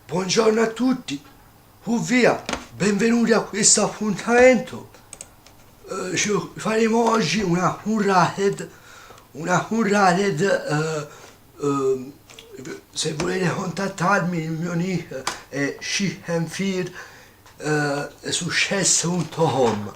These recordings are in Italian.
Buongiorno a tutti, via, benvenuti a questo appuntamento. Faremo oggi una Unrated, se volete contattarmi il mio nick è Shihenfir su chess.com.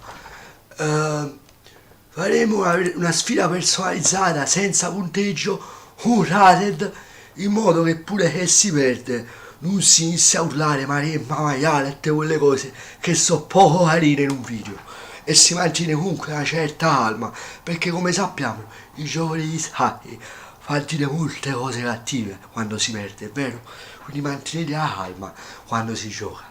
Faremo una sfida personalizzata senza punteggio, Unrated, in modo che pure che si perde non si inizia a urlare maremma, maiale e tutte quelle cose che sono poco carine in un video, e si mantiene comunque una certa calma, perché come sappiamo il gioco degli scacchi fa dire molte cose cattive quando si perde, è vero? Quindi mantenete la calma quando si gioca.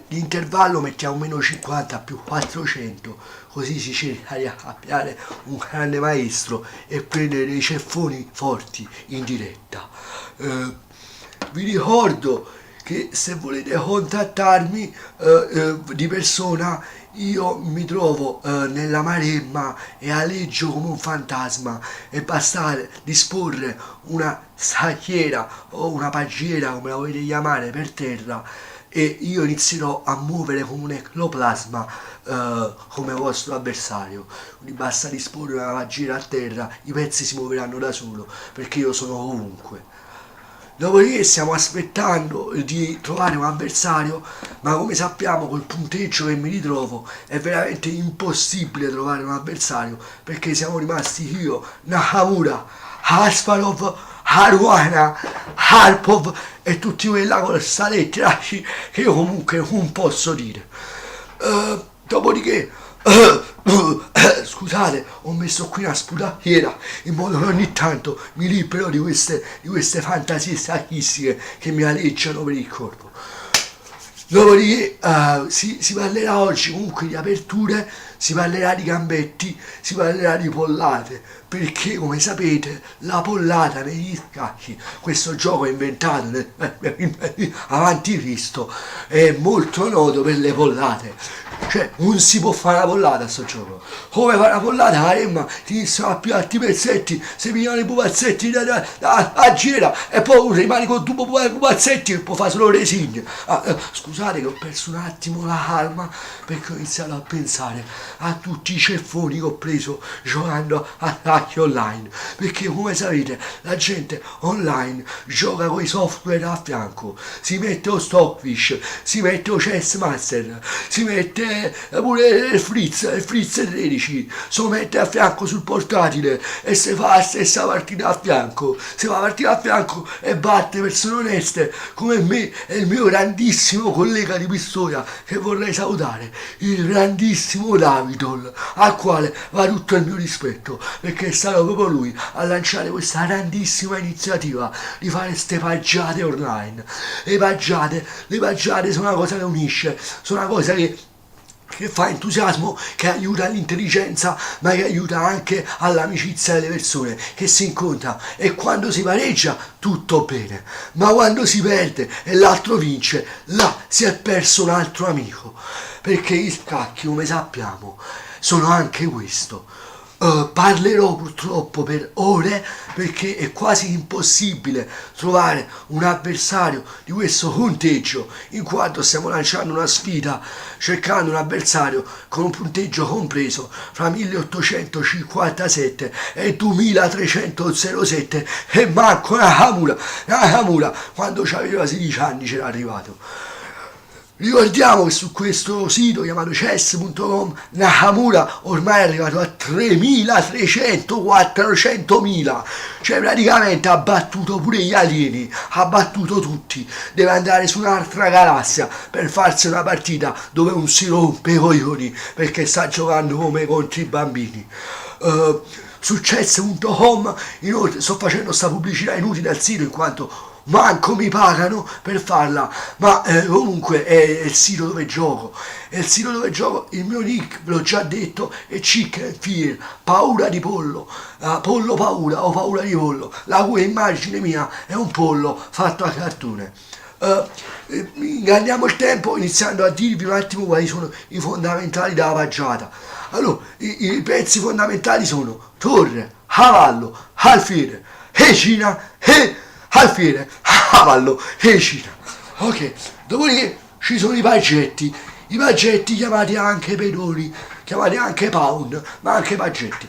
L'intervallo mettiamo meno 50 più 400, così si cerca di accappiare un grande maestro e prendere dei ceffoni forti in diretta. Vi ricordo che se volete contattarmi di persona, io mi trovo nella Maremma e aleggio come un fantasma, e basta disporre una sacchiera o una pagiera, come la volete chiamare, per terra, e io inizierò a muovere come un ectoplasma come vostro avversario. Quindi basta disporre una pagiera a terra, i pezzi si muoveranno da solo, perché io sono ovunque. Dopodiché stiamo aspettando di trovare un avversario, ma come sappiamo col punteggio che mi ritrovo è veramente impossibile trovare un avversario, perché siamo rimasti io, Nakamura, Kasparov, Caruana, Harpov e tutti quelli là con letteraci che io comunque non posso dire. Dopodiché scusate, ho messo qui una sputacchiera in modo che ogni tanto mi libero di queste fantasie statistiche che mi aleggiano per il corpo. Dopodiché si parlerà oggi comunque di aperture, si parlerà di gambetti, si parlerà di pollate, perché come sapete la pollata negli scacchi, questo gioco è inventato avanti Cristo, è molto noto per le pollate. Cioè non si può fare una pollata a sto gioco. Come fare una pollata? La remma ti iniziano a pigliarti i pezzetti, si pigliano i pupazzetti a gira, e poi rimani con due pupazzetti e poi fa solo resigne. Scusate che ho perso un attimo la calma, perché ho iniziato a pensare a tutti i ceffoni che ho preso giocando a scacchi online, perché come sapete la gente online gioca con i software a fianco, si mette lo Stockfish, si mette lo Chess Master, si mette pure il Fritz 13, se lo mette a fianco sul portatile e si fa la stessa partita a fianco, si fa la partita a fianco e batte persone oneste come me e il mio grandissimo collega di Pistoia, che vorrei salutare, il grandissimo Davidol, al quale va tutto il mio rispetto, perché è stato proprio lui a lanciare questa grandissima iniziativa di fare ste paggiate online. Le paggiate sono una cosa che unisce, sono una cosa che fa entusiasmo, che aiuta l'intelligenza, ma che aiuta anche all'amicizia delle persone che si incontrano, e quando si pareggia tutto bene, ma quando si perde e l'altro vince, là si è perso un altro amico, perché gli scacchi, come sappiamo, sono anche questo. Parlerò purtroppo per ore, perché è quasi impossibile trovare un avversario di questo punteggio, in quanto stiamo lanciando una sfida cercando un avversario con un punteggio compreso fra 1857 e 2307, e manco Nakamura quando aveva 16 anni c'era arrivato. Ricordiamo che su questo sito chiamato chess.com Nakamura ormai è arrivato a 3.300, 400.000, cioè praticamente ha battuto pure gli alieni, ha battuto tutti, deve andare su un'altra galassia per farsi una partita dove non si rompe i coglioni, perché sta giocando come contro i bambini. Su chess.com inoltre sto facendo sta pubblicità inutile al sito, in quanto manco mi pagano per farla, ma comunque è il sito dove gioco, il mio nick ve l'ho già detto, è Chicken Fear, paura di pollo, pollo paura o paura di pollo, la cui immagine mia è un pollo fatto a cartone. Inganniamo il tempo iniziando a dirvi un attimo quali sono i fondamentali della paggiata. Allora, i pezzi fondamentali sono torre, cavallo, alfiere, regina e alfiere, cavallo, regina. Ok, dopodiché ci sono i paggetti chiamati anche pedoni, chiamati anche pound, ma anche paggetti.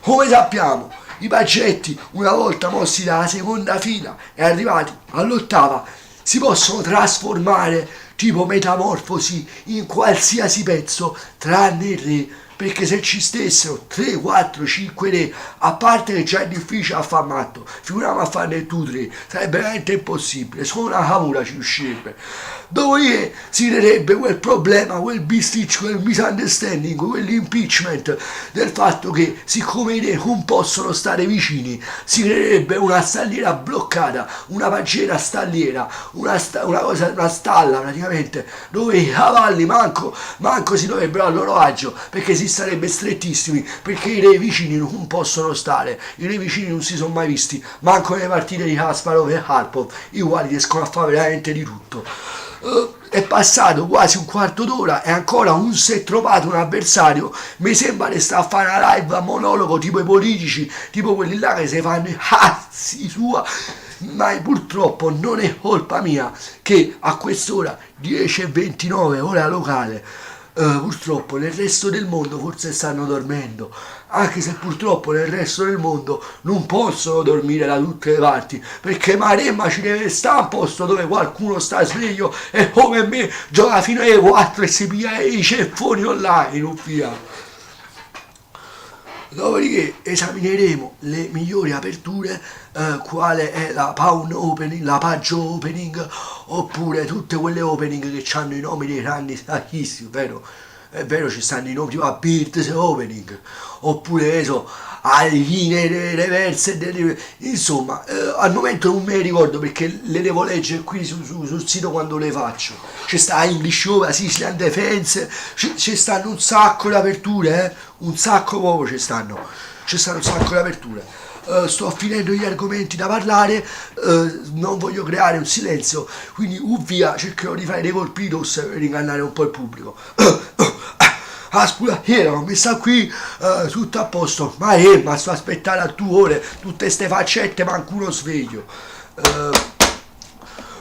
Come sappiamo, i paggetti, una volta mossi dalla seconda fila e arrivati all'ottava, si possono trasformare tipo metamorfosi in qualsiasi pezzo tranne il re, perché se ci stessero 3, 4, 5 re, a parte che già è difficile a far matto, figuriamo a farne tu 3, sarebbe veramente impossibile, solo una cavura ci uscirebbe. Dopodiché si creerebbe quel problema, quel bisticcio, quel misunderstanding, quell'impeachment del fatto che siccome i re non possono stare vicini, si creerebbe una stalliera bloccata, una pagera stalliera, una stalla praticamente, dove i cavalli manco si dovrebbero a loro agio, perché si starebbe strettissimi, perché i re vicini non possono stare, i re vicini non si sono mai visti, manco nelle partite di Kasparov e Harpov, i quali riescono a fare veramente di tutto. È passato quasi un quarto d'ora e ancora non si è trovato un avversario. Mi sembra che sta a fare una live a monologo tipo i politici, tipo quelli là che si fanno i cazzi sua. Ma purtroppo non è colpa mia che a quest'ora 10:29 ora locale, purtroppo nel resto del mondo forse stanno dormendo, anche se purtroppo nel resto del mondo non possono dormire da tutte le parti, perché Maremma ci deve stare un posto dove qualcuno sta sveglio e come me gioca fino alle 4 e si piglia i ceffoni online, via. Dopodiché esamineremo le migliori aperture, quale è la Pound Opening, la Page Opening, oppure tutte quelle opening che hanno i nomi dei grandi sacchisti, vero? È vero, ci stanno i nomi tipo a Beatles Opening, oppure eso, Aline Reverse, insomma, al momento non me ne ricordo perché le devo leggere qui sul sito quando le faccio. C'è sta English Over, Sicilian Defense, ci stanno un sacco di aperture, un sacco proprio ci stanno un sacco di aperture. Sto finendo gli argomenti da parlare, non voglio creare un silenzio, quindi via, cercherò di fare dei colpitos per ingannare un po' il pubblico. Scusa, ho messa qui, tutto a posto, ma sto aspettando a 2 ore, tutte ste faccette, manco uno sveglio.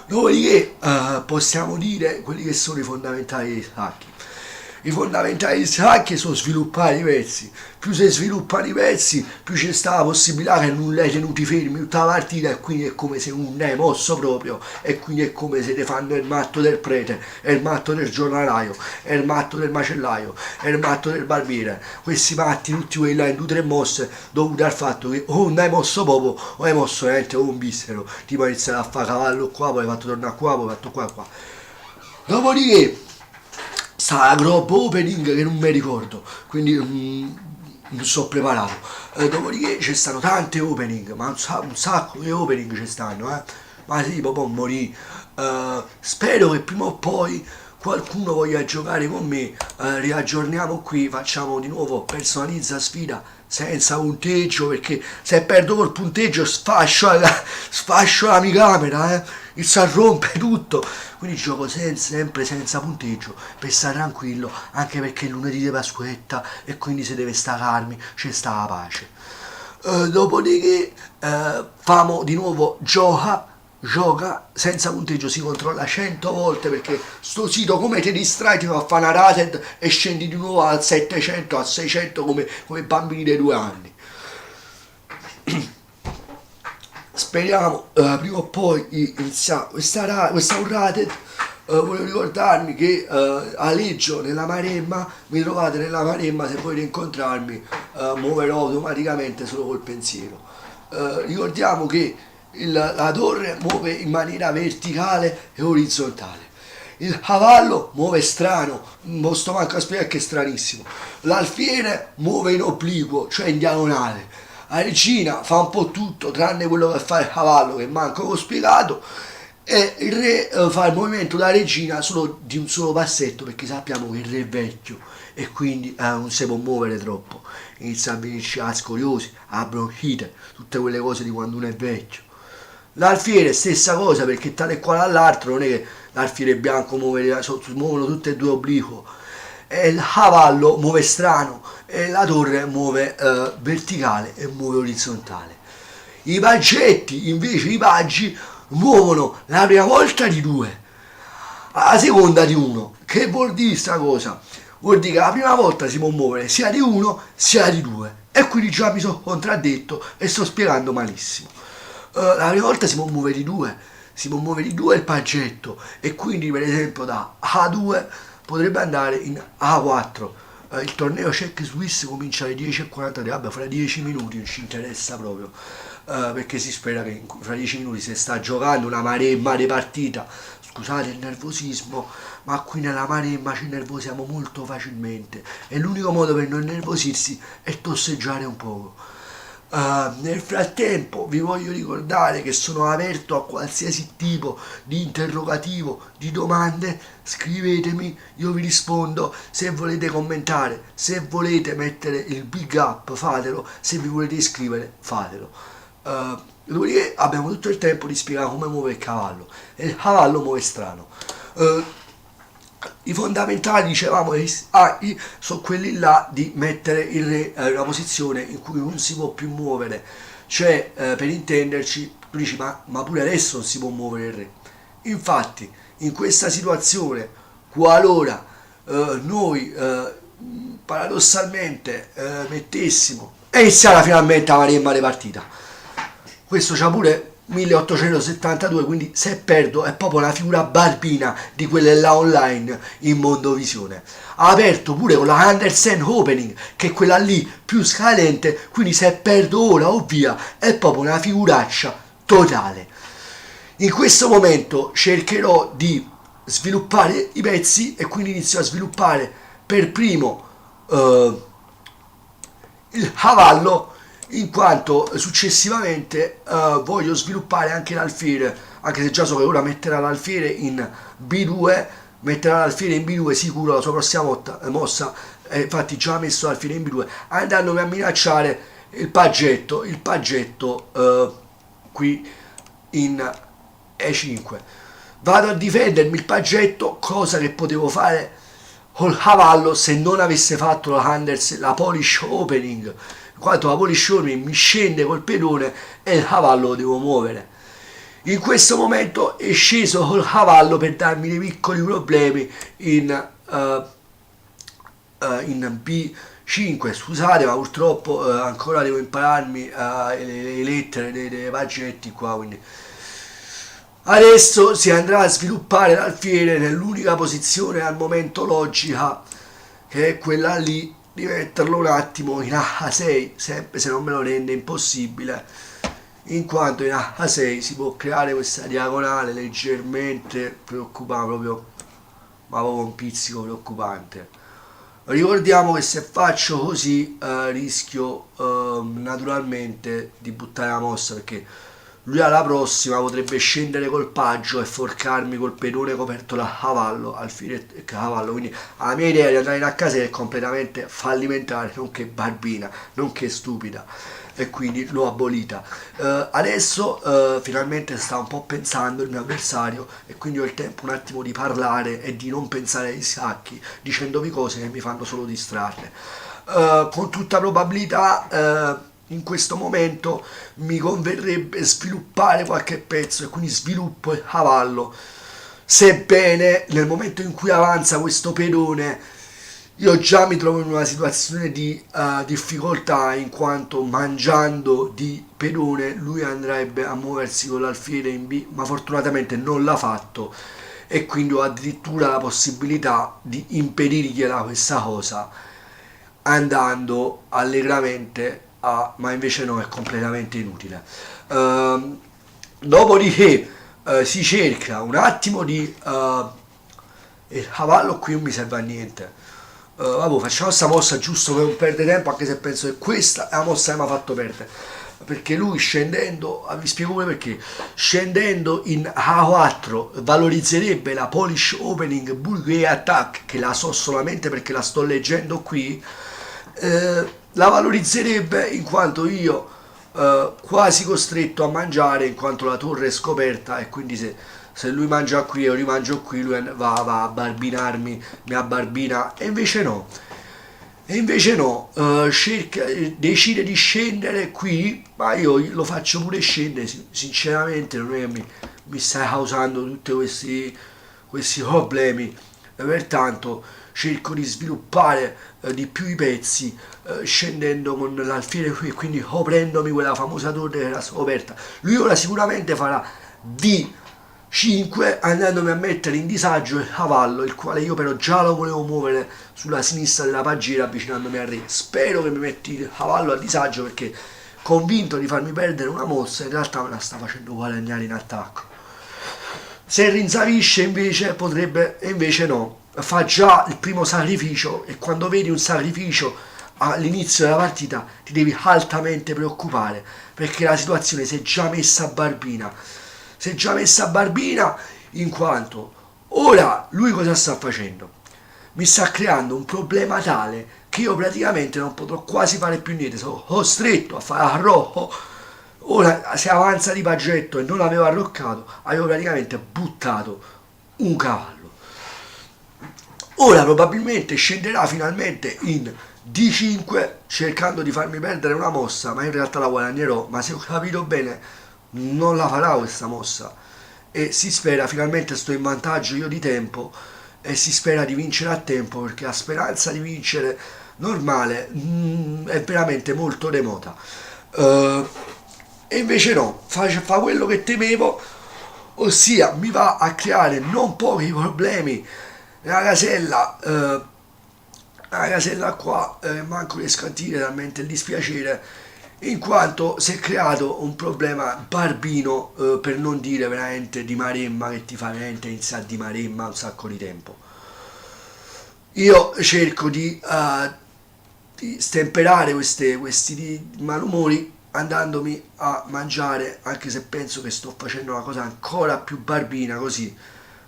Dopodiché possiamo dire quelli che sono i fondamentali dei sacchi. I fondamentali dei sacchi sono sviluppare i pezzi. Più si sviluppano i pezzi, più c'è sta la possibilità che non l'hai tenuti fermi tutta la partita e quindi è come se non ne hai mosso proprio e quindi è come se te fanno il matto del prete, è il matto del giornalaio, è il matto del macellaio, è il matto del barbiere. Questi matti, tutti quelli là in 2 o 3 mosse dovute al fatto che o non hai mosso proprio o hai mosso veramente un bissero, tipo hai iniziato a fare cavallo qua, poi hai fatto tornare qua, poi hai fatto qua. Dopodiché sta la Globe Opening che non mi ricordo, quindi non so preparato. Dopodiché ci stanno tante opening, ma un sacco di opening ci stanno, ma sì, proprio morì. Spero che prima o poi qualcuno voglia giocare con me, riaggiorniamo qui, facciamo di nuovo personalizza sfida senza punteggio, perché se perdo col punteggio sfascio la mia camera, si rompe tutto, quindi gioco sempre senza punteggio per stare tranquillo, anche perché è lunedì di Pasquetta e quindi se deve stare calmi c'è sta la pace. Dopodiché famo di nuovo gioca senza punteggio, si controlla 100 volte, perché sto sito come ti distrai ti fa fare una rated e scendi di nuovo al 700, al 600 come bambini dei 2 anni. Speriamo prima o poi iniziare questa rated. Voglio ricordarmi che aleggio nella Maremma, mi trovate nella Maremma, se volete incontrarmi muoverò automaticamente solo col pensiero. Ricordiamo che la torre muove in maniera verticale e orizzontale. Il cavallo muove strano, non sto manco a spiegare che è stranissimo. L'alfiere muove in obliquo, cioè in diagonale. La regina fa un po' tutto, tranne quello che fa il cavallo, che manco ho spiegato. E il re fa il movimento da regina solo di un solo passetto, perché sappiamo che il re è vecchio e quindi non si può muovere troppo. Inizia a venirci la scoliosi, la bronchite, tutte quelle cose di quando uno è vecchio. L'alfiere stessa cosa, perché tale quale all'altro non è che l'alfiere bianco muovono tutte e 2 obliquo, e il cavallo muove strano e la torre muove verticale e muove orizzontale. I paggetti invece, i paggi muovono la prima volta di 2, a seconda di uno. Che vuol dire sta cosa? Vuol dire che la prima volta si può muovere sia di uno sia di due. E quindi già mi sono contraddetto e sto spiegando malissimo. La prima volta si può muovere di due, si può muovere di due il paggetto, e quindi per esempio da A2 potrebbe andare in A4. Il torneo Check Swiss comincia alle 10:43, vabbè, fra 10 minuti, non ci interessa proprio, perché si spera che fra 10 minuti si sta giocando una maremma di partita. Scusate il nervosismo, ma qui nella maremma ci nervosiamo molto facilmente e l'unico modo per non nervosirsi è tosseggiare un poco. Nel frattempo vi voglio ricordare che sono aperto a qualsiasi tipo di interrogativo, di domande, scrivetemi, io vi rispondo. Se volete commentare, se volete mettere il big up, fatelo, se vi volete iscrivere, fatelo. Dopodiché abbiamo tutto il tempo di spiegare come muove il cavallo, e il cavallo muove strano. I fondamentali, dicevamo, sono quelli là di mettere il re in una posizione in cui non si può più muovere, cioè per intenderci, tu dici ma pure adesso non si può muovere il re. Infatti in questa situazione, qualora noi paradossalmente mettessimo e iniziare finalmente a maremma le partita, questo c'ha pure 1872, quindi se perdo è proprio una figura barbina di quelle là online in Mondovisione. Ha aperto pure con la Andersen Opening, che è quella lì più scalente, quindi se perdo ora o via è proprio una figuraccia totale. In questo momento cercherò di sviluppare i pezzi e quindi inizio a sviluppare per primo il cavallo, in quanto successivamente voglio sviluppare anche l'alfiere, anche se già so che ora metterà l'alfiere in B2, metterà l'alfiere in B2 sicuro la sua prossima mossa, infatti già ha messo l'alfiere in B2, andandomi a minacciare il paggetto qui in E5. Vado a difendermi il paggetto, cosa che potevo fare col cavallo se non avesse fatto la Polish Opening, in quanto la Polish Opening mi scende col pedone e il cavallo lo devo muovere. In questo momento è sceso col cavallo per darmi dei piccoli problemi in B5, scusate, ma purtroppo ancora devo impararmi le lettere dei paggetti qua, quindi adesso si andrà a sviluppare l'alfiere nell'unica posizione al momento logica, che è quella lì di metterlo un attimo in H6, sempre se non me lo rende impossibile, in quanto in H6 si può creare questa diagonale leggermente preoccupante, ma proprio un pizzico preoccupante. Ricordiamo che se faccio così rischio naturalmente di buttare la mossa, perché lui alla prossima potrebbe scendere col paggio e forcarmi col pedone coperto da cavallo, alfiere e cavallo, quindi la mia idea di andare in H6 è completamente fallimentare, nonché barbina, nonché stupida, e quindi l'ho abolita. Adesso finalmente sta un po' pensando il mio avversario, e quindi ho il tempo un attimo di parlare e di non pensare ai sacchi, dicendovi cose che mi fanno solo distrarre. Con tutta probabilità in questo momento mi converrebbe sviluppare qualche pezzo, e quindi sviluppo il cavallo, sebbene nel momento in cui avanza questo pedone io già mi trovo in una situazione di difficoltà, in quanto mangiando di pedone lui andrebbe a muoversi con l'alfiere in B, ma fortunatamente non l'ha fatto, e quindi ho addirittura la possibilità di impedirgliela questa cosa andando allegramente ma invece no, è completamente inutile. Dopodiché si cerca un attimo di il cavallo qui non mi serve a niente. Vabbè, facciamo questa mossa giusto per non perdere tempo, anche se penso che questa è la mossa che mi ha fatto perdere, perché lui scendendo, vi spiego pure perché, scendendo in A4 valorizzerebbe la Polish Opening Bulgari Attack, che la so solamente perché la sto leggendo qui, la valorizzerebbe in quanto io quasi costretto a mangiare, in quanto la torre è scoperta, e quindi se lui mangia qui e io rimangio qui, lui va a barbinarmi, mi abbarbina, e invece no. Decide di scendere qui, ma io lo faccio pure scendere, sinceramente non è che mi sta causando tutti questi problemi, pertanto cerco di sviluppare di più i pezzi, scendendo con l'alfiere qui, quindi coprendomi quella famosa torre che era scoperta. Lui ora sicuramente farà D5 andandomi a mettere in disagio il cavallo, il quale io però già lo volevo muovere sulla sinistra della pagina avvicinandomi al re. Spero che mi metti il cavallo a disagio, perché convinto di farmi perdere una mossa in realtà me la sta facendo guadagnare in attacco. Se rinsavisce invece potrebbe, e invece no, fa già il primo sacrificio, e quando vedi un sacrificio all'inizio della partita ti devi altamente preoccupare, perché la situazione si è già messa barbina. Si è già messa barbina in quanto ora lui cosa sta facendo? Mi sta creando un problema tale che io praticamente non potrò quasi fare più niente, sono costretto a fare arroco. Ora se avanza di paggetto e non l'avevo arroccato, avevo praticamente buttato un cavallo. Ora probabilmente scenderà finalmente in D5 cercando di farmi perdere una mossa, ma in realtà la guadagnerò, ma se ho capito bene non la farà questa mossa, e si spera, finalmente sto in vantaggio io di tempo e si spera di vincere a tempo, perché la speranza di vincere normale è veramente molto remota. E invece no, fa quello che temevo, ossia mi va a creare non pochi problemi nella casella qua, manco riesco a dire talmente il dispiacere, in quanto si è creato un problema barbino, per non dire veramente di maremma, che ti fa veramente iniziare di maremma un sacco di tempo. Io cerco di stemperare questi malumori andandomi a mangiare, anche se penso che sto facendo una cosa ancora più barbina così,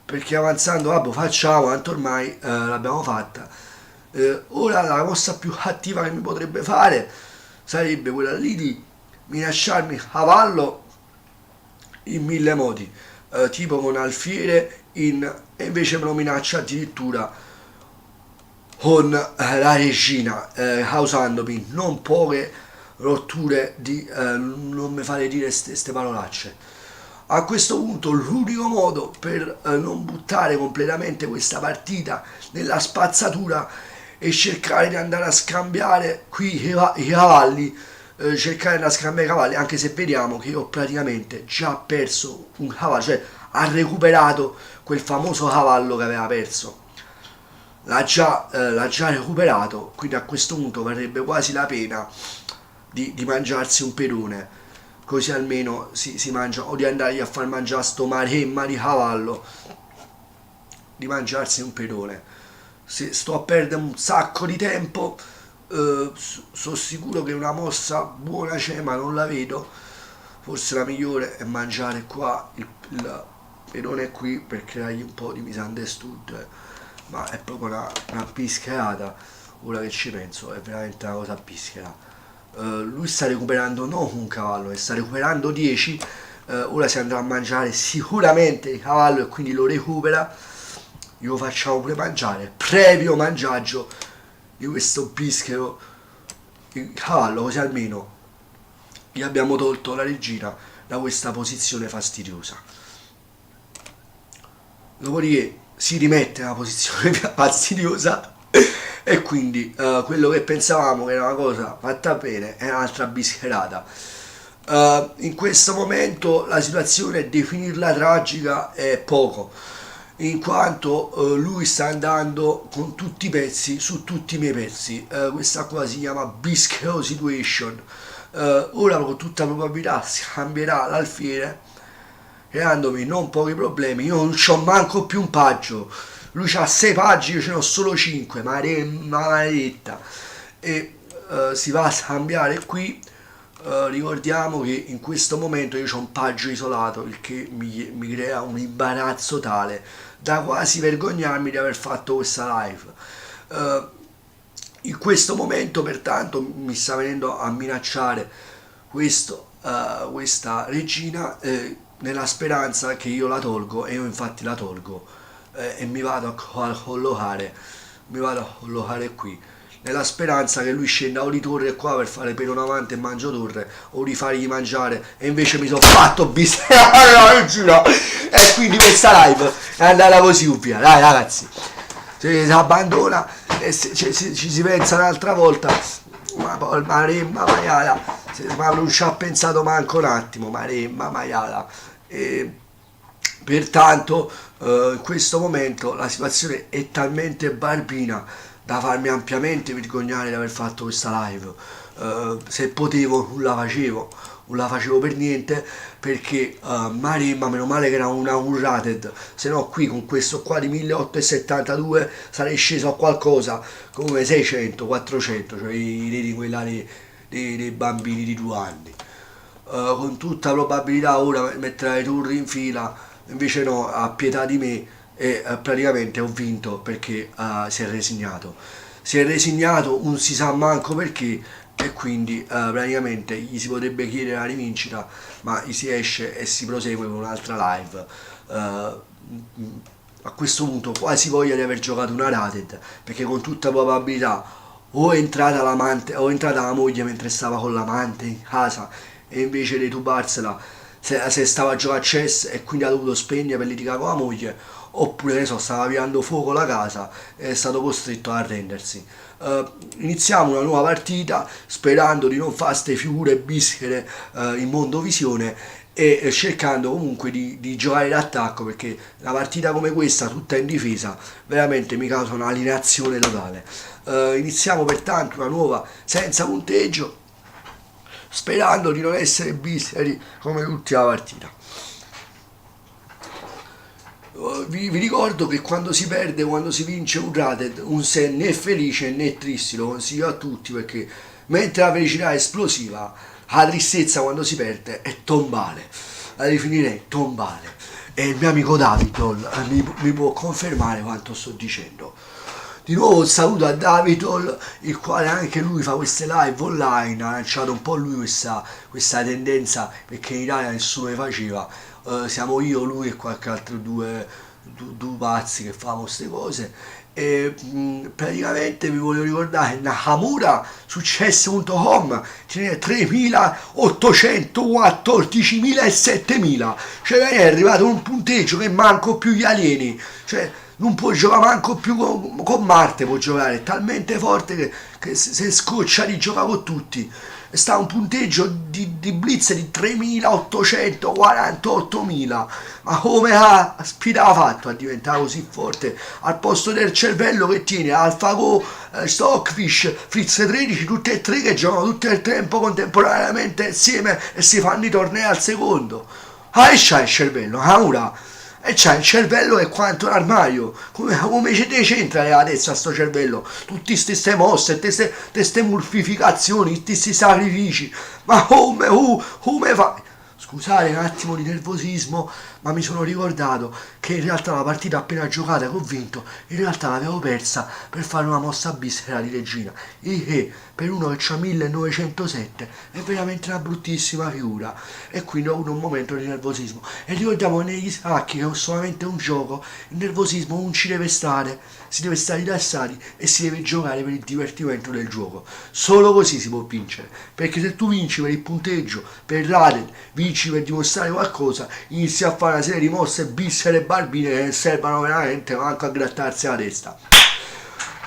perché avanzando, vabbè, facciamo, tanto ormai l'abbiamo fatta. Ora la mossa più attiva che mi potrebbe fare sarebbe quella lì di minacciarmi cavallo in mille modi, tipo con alfiere e invece me lo minaccia addirittura con la regina, causandomi non poche rotture di non mi fare dire queste parolacce. A questo punto l'unico modo per non buttare completamente questa partita nella spazzatura è cercare di andare a scambiare qui i cavalli, cercare di andare a scambiare i cavalli, anche se vediamo che io ho praticamente già perso un cavallo, cioè ha recuperato quel famoso cavallo che aveva perso. L'ha già recuperato, quindi a questo punto varrebbe quasi la pena di mangiarsi un pedone, così almeno si mangia, o di andargli a far mangiare sto maremma di cavallo, di mangiarsi un pedone. Se sto a perdere un sacco di tempo, sono sicuro che una mossa buona c'è, ma non la vedo. Forse la migliore è mangiare qua il pedone qui per creargli un po' di misunderstood, ma è proprio una bischerata. Ora che ci penso è veramente una cosa bischera. Lui sta recuperando non un cavallo, sta recuperando 10. Ora si andrà a mangiare sicuramente il cavallo e quindi lo recupera. Glielo facciamo pure mangiare, previo mangiaggio di questo bischero il cavallo, così almeno gli abbiamo tolto la regina da questa posizione fastidiosa. Dopodiché si rimette nella posizione fastidiosa e quindi quello che pensavamo che era una cosa fatta bene è un'altra bischerata. In questo momento la situazione, definirla tragica è poco, in quanto lui sta andando con tutti i pezzi su tutti i miei pezzi. Questa qua si chiama Bischero Situation. Ora con tutta probabilità si cambierà l'alfiere, creandomi non pochi problemi. Io non c'ho manco più un paggio, lui ha 6 paggi, io ce ne ho solo 5, maledetta. E si va a scambiare qui. Ricordiamo che in questo momento io ho un paggio isolato, il che mi crea un imbarazzo tale da quasi vergognarmi di aver fatto questa live. In questo momento pertanto mi sta venendo a minacciare questa regina, nella speranza che io la tolgo, e io infatti la tolgo, e mi vado a collocare qui, nella speranza che lui scenda o di torre qua per fare pedone avanti e mangio torre, o di fargli mangiare, e invece mi sono fatto bisserare la regina. E quindi questa live è andata così via, dai ragazzi, si abbandona e ci si pensa un'altra volta, ma poi Maremma maiala, ma non ci ha pensato manco un attimo, Maremma maiala. Pertanto in questo momento la situazione è talmente barbina da farmi ampiamente vergognare di aver fatto questa live. Se potevo non la facevo per niente, perché Maremma, meno male che era una unrated, se no qui con questo qua di 1872 sarei sceso a qualcosa come 600, 400, cioè i rating quella dei bambini di 2 anni. Con tutta probabilità ora metterai i turri in fila, invece no, ha pietà di me e praticamente ho vinto perché si è resignato, non si sa manco perché, e quindi praticamente gli si potrebbe chiedere la rivincita, ma gli si esce e si prosegue con un'altra live. A questo punto quasi voglia di aver giocato una rated, perché con tutta probabilità o è entrata l'amante o è entrata la moglie mentre stava con l'amante in casa, e invece di tubarsela se stava a giocare a chess e quindi ha dovuto spegnere per litigare con la moglie, oppure ne so, stava avviando fuoco la casa e è stato costretto a arrendersi. Iniziamo una nuova partita sperando di non fare ste figure bischere in mondovisione, e cercando comunque di giocare d'attacco, perché una partita come questa tutta in difesa veramente mi causa un'alienazione totale. Iniziamo pertanto una nuova senza punteggio, sperando di non essere biseri come l'ultima partita. Vi ricordo che quando si perde, quando si vince un rated, non si è né felice né triste, lo consiglio a tutti, perché mentre la felicità è esplosiva, la tristezza quando si perde è tombale, la definirei tombale. E il mio amico Davidol mi può confermare quanto sto dicendo. Di nuovo un saluto a Davidol, il quale anche lui fa queste live online, ha lanciato un po' lui questa tendenza, perché in Italia nessuno le faceva. Siamo io, lui e qualche altro due pazzi che fanno queste cose. E praticamente vi voglio ricordare che Nakamura su chess.com tiene 3.800, 14.000 e 7.000, cioè è arrivato un punteggio che manco più gli alieni, cioè non può giocare manco più con Marte, può giocare, è talmente forte che se scoccia di giocare con tutti. Sta a un punteggio di blitz di 3.848.000, ma come ha fatto a diventare così forte? Al posto del cervello che tiene AlphaGo, Stockfish, Fritz 13, tutte e tre che giocano tutto il tempo contemporaneamente insieme e si fanno i tornei al secondo. E c'ha il cervello, Nakamura, e c'ha il cervello è quanto un armadio, come ci c'entra la testa sto cervello, tutte queste mosse, queste mortificazioni, tutti questi sacrifici, ma come fai? Scusate un attimo di nervosismo, ma mi sono ricordato che in realtà la partita appena giocata che ho vinto, in realtà l'avevo persa per fare una mossa bisera di regina, il che per uno che ha 1907 è veramente una bruttissima figura, e quindi ho avuto un momento di nervosismo. E ricordiamo che negli scacchi, che è solamente un gioco, il nervosismo non ci deve stare, si deve stare rilassati e si deve giocare per il divertimento del gioco. Solo così si può vincere, perché se tu vinci per il punteggio, per rated, vinci per dimostrare qualcosa, inizi a fare una serie di mosse bissere e barbine che non servono veramente manco a grattarsi la testa.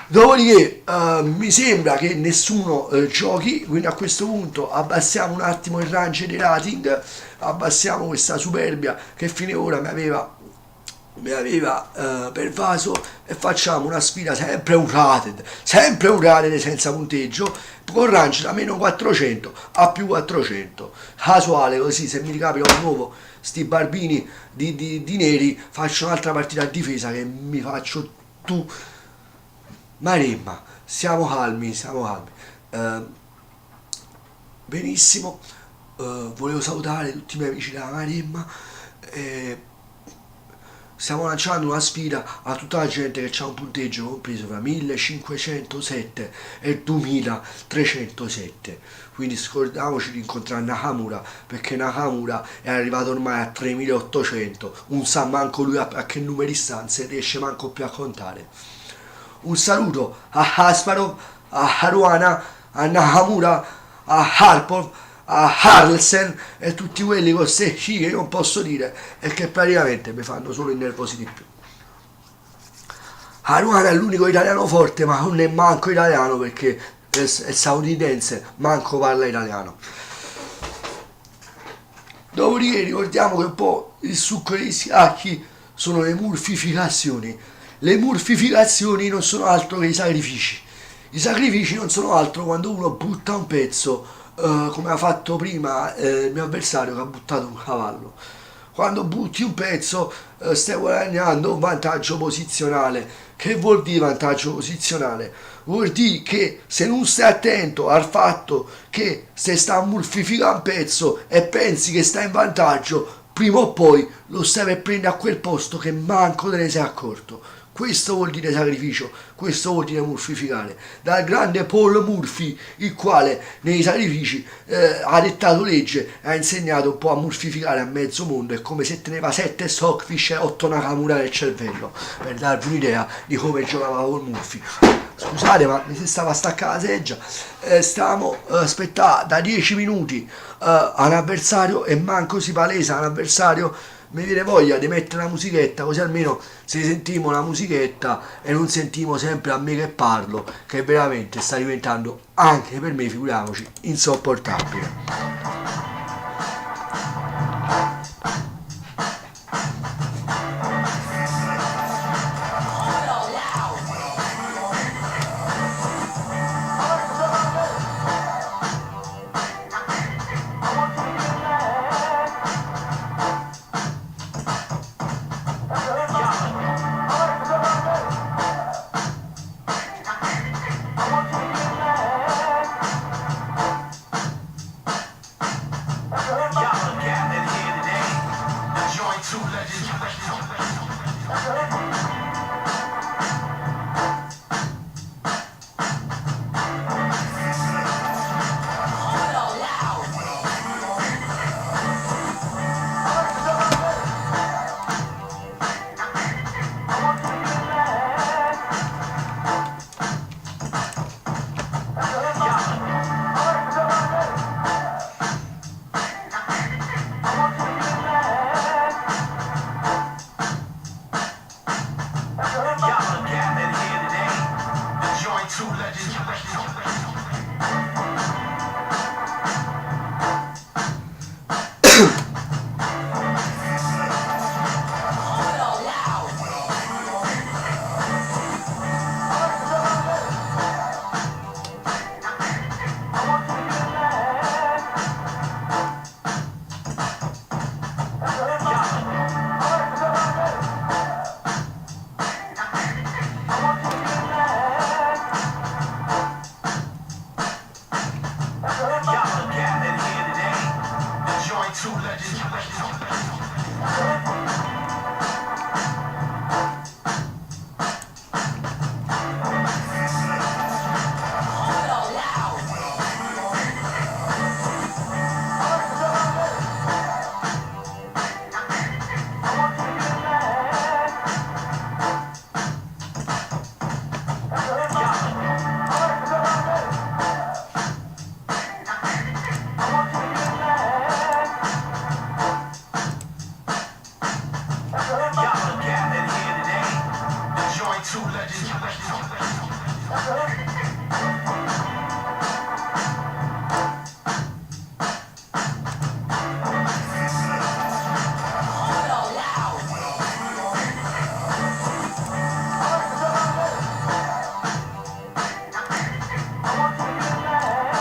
Dopodiché mi sembra che nessuno giochi, quindi a questo punto abbassiamo un attimo il range dei rating, abbassiamo questa superbia che fino ora mi aveva pervaso, e facciamo una sfida sempre un rated senza punteggio, con range da meno 400 a più 400, casuale, così se mi ricapita un nuovo sti barbini di neri faccio un'altra partita a difesa che mi faccio tu. Maremma, siamo calmi. Benissimo, volevo salutare tutti i miei amici della Maremma. Stiamo lanciando una sfida a tutta la gente che ha un punteggio compreso tra 1507 e 2307. Quindi scordiamoci di incontrare Nakamura, perché Nakamura è arrivato ormai a 3800, non sa manco lui a che numeri stanze, riesce manco più a contare. Un saluto a Kasparov, a Caruana, a Nakamura, a Harpov, a Harlsen e tutti quelli con queste C che non posso dire e che praticamente mi fanno solo innervosire di più. Aruana è l'unico italiano forte, ma non è manco italiano perché è statunitense, manco parla italiano. Dopodiché ricordiamo che un po' il succo degli scacchi sono le murfificazioni. Le murfificazioni non sono altro che i sacrifici. I sacrifici non sono altro quando uno butta un pezzo, come ha fatto prima il mio avversario che ha buttato un cavallo. Quando butti un pezzo stai guadagnando un vantaggio posizionale. Che vuol dire vantaggio posizionale? Vuol dire che se non stai attento al fatto che se sta a murfificare un pezzo e pensi che stai in vantaggio, prima o poi lo stai per prendere a quel posto che manco te ne sei accorto. Questo vuol dire sacrificio, questo vuol dire murfificare. Dal grande Paul Murphy, il quale nei sacrifici ha dettato legge e ha insegnato un po' a murfificare a mezzo mondo. È come se teneva 7 stockfish e 8 Nakamura nel cervello, per darvi un'idea di come giocava Paul Murphy. Scusate, ma mi si stava a staccare la seggia. Stavamo aspettando da 10 minuti a un avversario e manco si palesa un avversario. Mi viene voglia di mettere la musichetta, così almeno se sentimo la musichetta e non sentimo sempre a me che parlo, che veramente sta diventando anche per me, figuriamoci, insopportabile.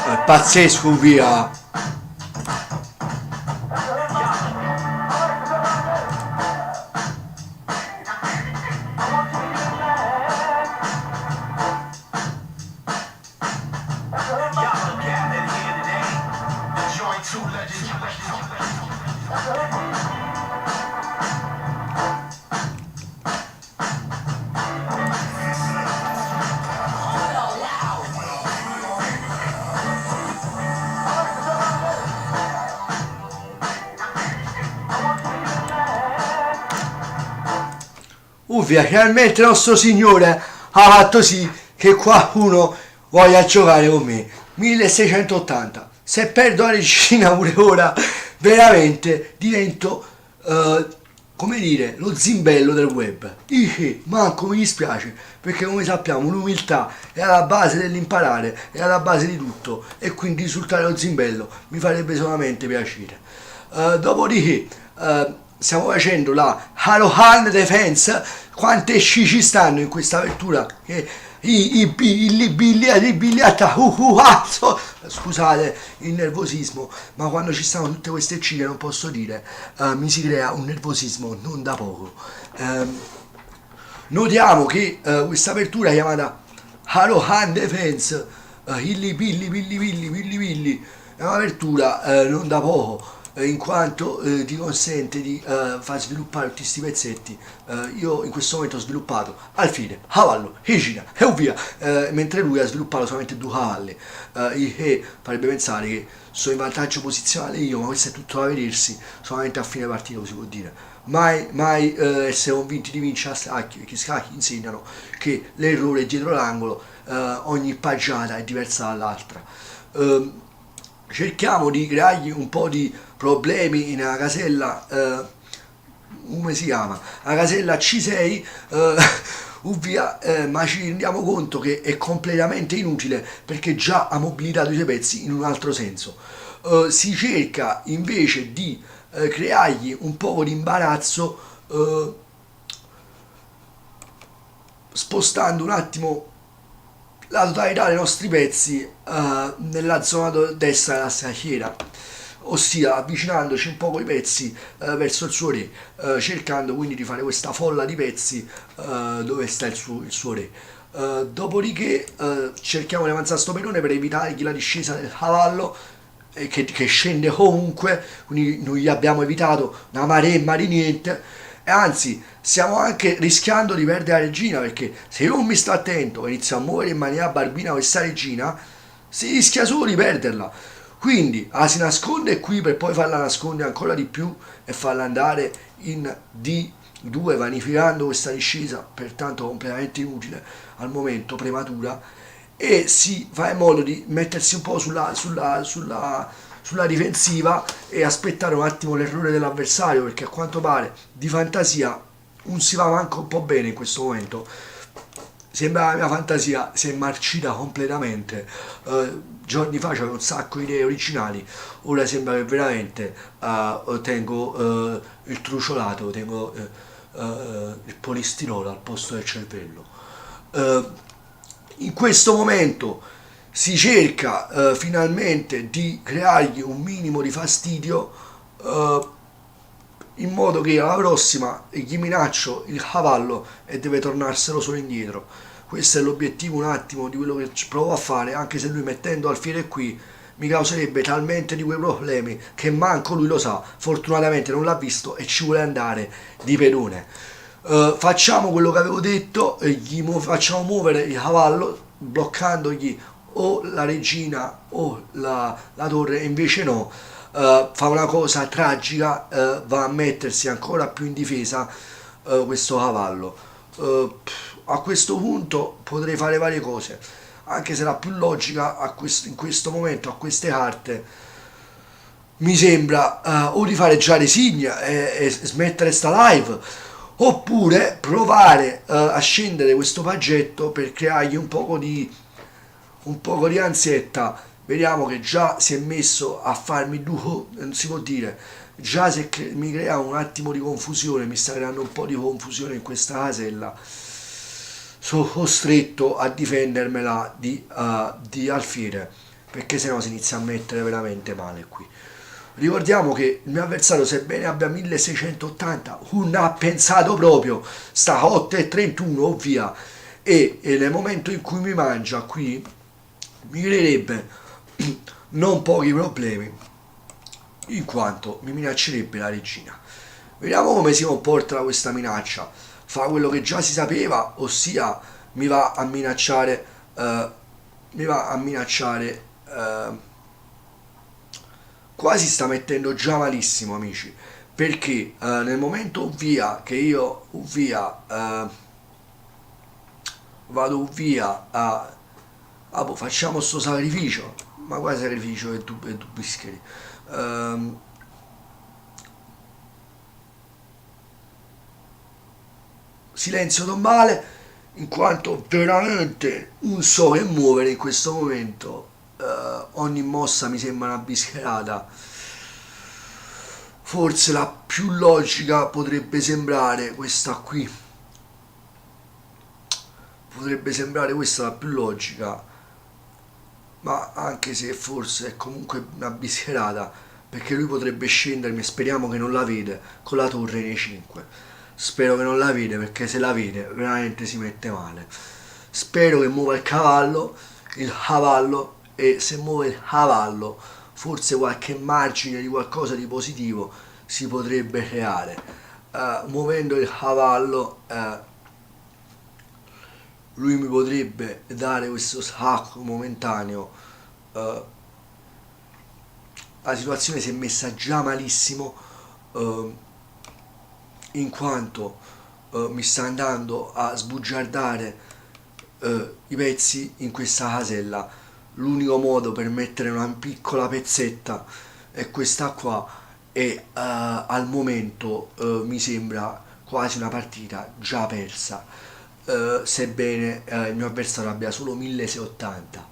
È pazzesco, via. Finalmente il nostro Signore ha fatto sì che qualcuno voglia giocare con me. 1680. Se perdo la regina pure ora, veramente divento come dire, lo zimbello del web. Manco mi dispiace, perché come sappiamo l'umiltà è alla base dell'imparare, è alla base di tutto, e quindi risultare lo zimbello mi farebbe solamente piacere. Dopodiché stiamo facendo la Harohan Defense. Quante sci ci stanno in questa vettura? Scusate il nervosismo, ma quando ci stanno tutte queste sci che non posso dire, mi si crea un nervosismo non da poco. Notiamo che questa apertura è chiamata Harohan Defense, Hilly Billy Billy Billy Billy Billy, è un'apertura non da poco, in quanto ti consente di far sviluppare tutti questi pezzetti. Io in questo momento ho sviluppato alfine, cavallo, regina e via, mentre lui ha sviluppato solamente 2 cavalli, il che farebbe pensare che sono in vantaggio posizionale io, ma questo è tutto da vedersi solamente a fine partita, si può dire. Mai essere convinti di vincere a scacchi, perché i scacchi insegnano che l'errore è dietro l'angolo, ogni paggiata è diversa dall'altra. Cerchiamo di creargli un po' di problemi nella casella, come si chiama? La casella C6, via, ma ci rendiamo conto che è completamente inutile perché già ha mobilitato i suoi pezzi in un altro senso. Si cerca invece di creargli un po' di imbarazzo, spostando un attimo la totalità dei nostri pezzi nella zona destra della scacchiera, ossia avvicinandoci un po' i pezzi verso il suo re, cercando quindi di fare questa folla di pezzi dove sta il suo re. Dopodiché cerchiamo di avanzare sto pedone per evitargli la discesa del cavallo, che scende comunque, quindi non gli abbiamo evitato una maremma di niente, e anzi stiamo anche rischiando di perdere la regina, perché se io non mi sto attento e inizio a muovere in maniera barbina questa regina si rischia solo di perderla. Quindi si nasconde qui per poi farla nascondere ancora di più e farla andare in D2, vanificando questa discesa, pertanto completamente inutile al momento, prematura, e si fa in modo di mettersi un po' sulla difensiva e aspettare un attimo l'errore dell'avversario, perché a quanto pare di fantasia non si va manco un po' bene in questo momento. Sembra la mia fantasia si è marcita completamente. Giorni fa c'avevo un sacco di idee originali, ora sembra che veramente tengo il truciolato, tengo il polistirolo al posto del cervello. In questo momento si cerca finalmente di creargli un minimo di fastidio, in modo che alla prossima gli minaccio il cavallo e deve tornarselo solo indietro. Questo è l'obiettivo un attimo di quello che provo a fare, anche se lui mettendo alfiere qui mi causerebbe talmente di quei problemi che manco lui lo sa, fortunatamente non l'ha visto e ci vuole andare di pedone. Facciamo quello che avevo detto, facciamo muovere il cavallo bloccandogli o la regina o la torre, e invece no, fa una cosa tragica, va a mettersi ancora più in difesa questo cavallo. A questo punto potrei fare varie cose, anche se la più logica in questo momento a queste carte mi sembra o di fare già resigna e smettere sta live, oppure provare a scendere questo paggetto per creargli un poco di ansietta. Vediamo che già si è messo a farmi due, non si può dire, già se mi crea un attimo di confusione, mi sta creando un po' di confusione in questa casella. Sono costretto a difendermela di alfiere, perché sennò si inizia a mettere veramente male qui. Ricordiamo che il mio avversario, sebbene abbia 1680, non ha pensato proprio, sta 8,31 via, e nel momento in cui mi mangia qui mi creerebbe non pochi problemi, in quanto mi minaccerebbe la regina. Vediamo come si comporta questa minaccia. Fa quello che già si sapeva, ossia mi va a minacciare quasi sta mettendo già malissimo, amici, perché nel momento via che io vado via facciamo sto sacrificio, ma quale sacrificio è bischeri. silenzio tombale, in quanto veramente non so che muovere in questo momento. Ogni mossa mi sembra una bischerata. Forse la più logica potrebbe sembrare questa qui. Potrebbe sembrare questa la più logica, ma anche se forse è comunque una bischerata, perché lui potrebbe scendermi, e speriamo che non la vede, con la torre nei 5. Spero che non la vede, perché se la vede veramente si mette male. Spero che muova il cavallo, e se muove il cavallo forse qualche margine di qualcosa di positivo si potrebbe creare. Muovendo il cavallo, lui mi potrebbe dare questo scacco momentaneo. eh, la situazione si è messa già malissimo, eh, in quanto mi sta andando a sbugiardare i pezzi in questa casella. L'unico modo per mettere una piccola pezzetta è questa qua, e al momento mi sembra quasi una partita già persa, sebbene il mio avversario abbia solo 1680.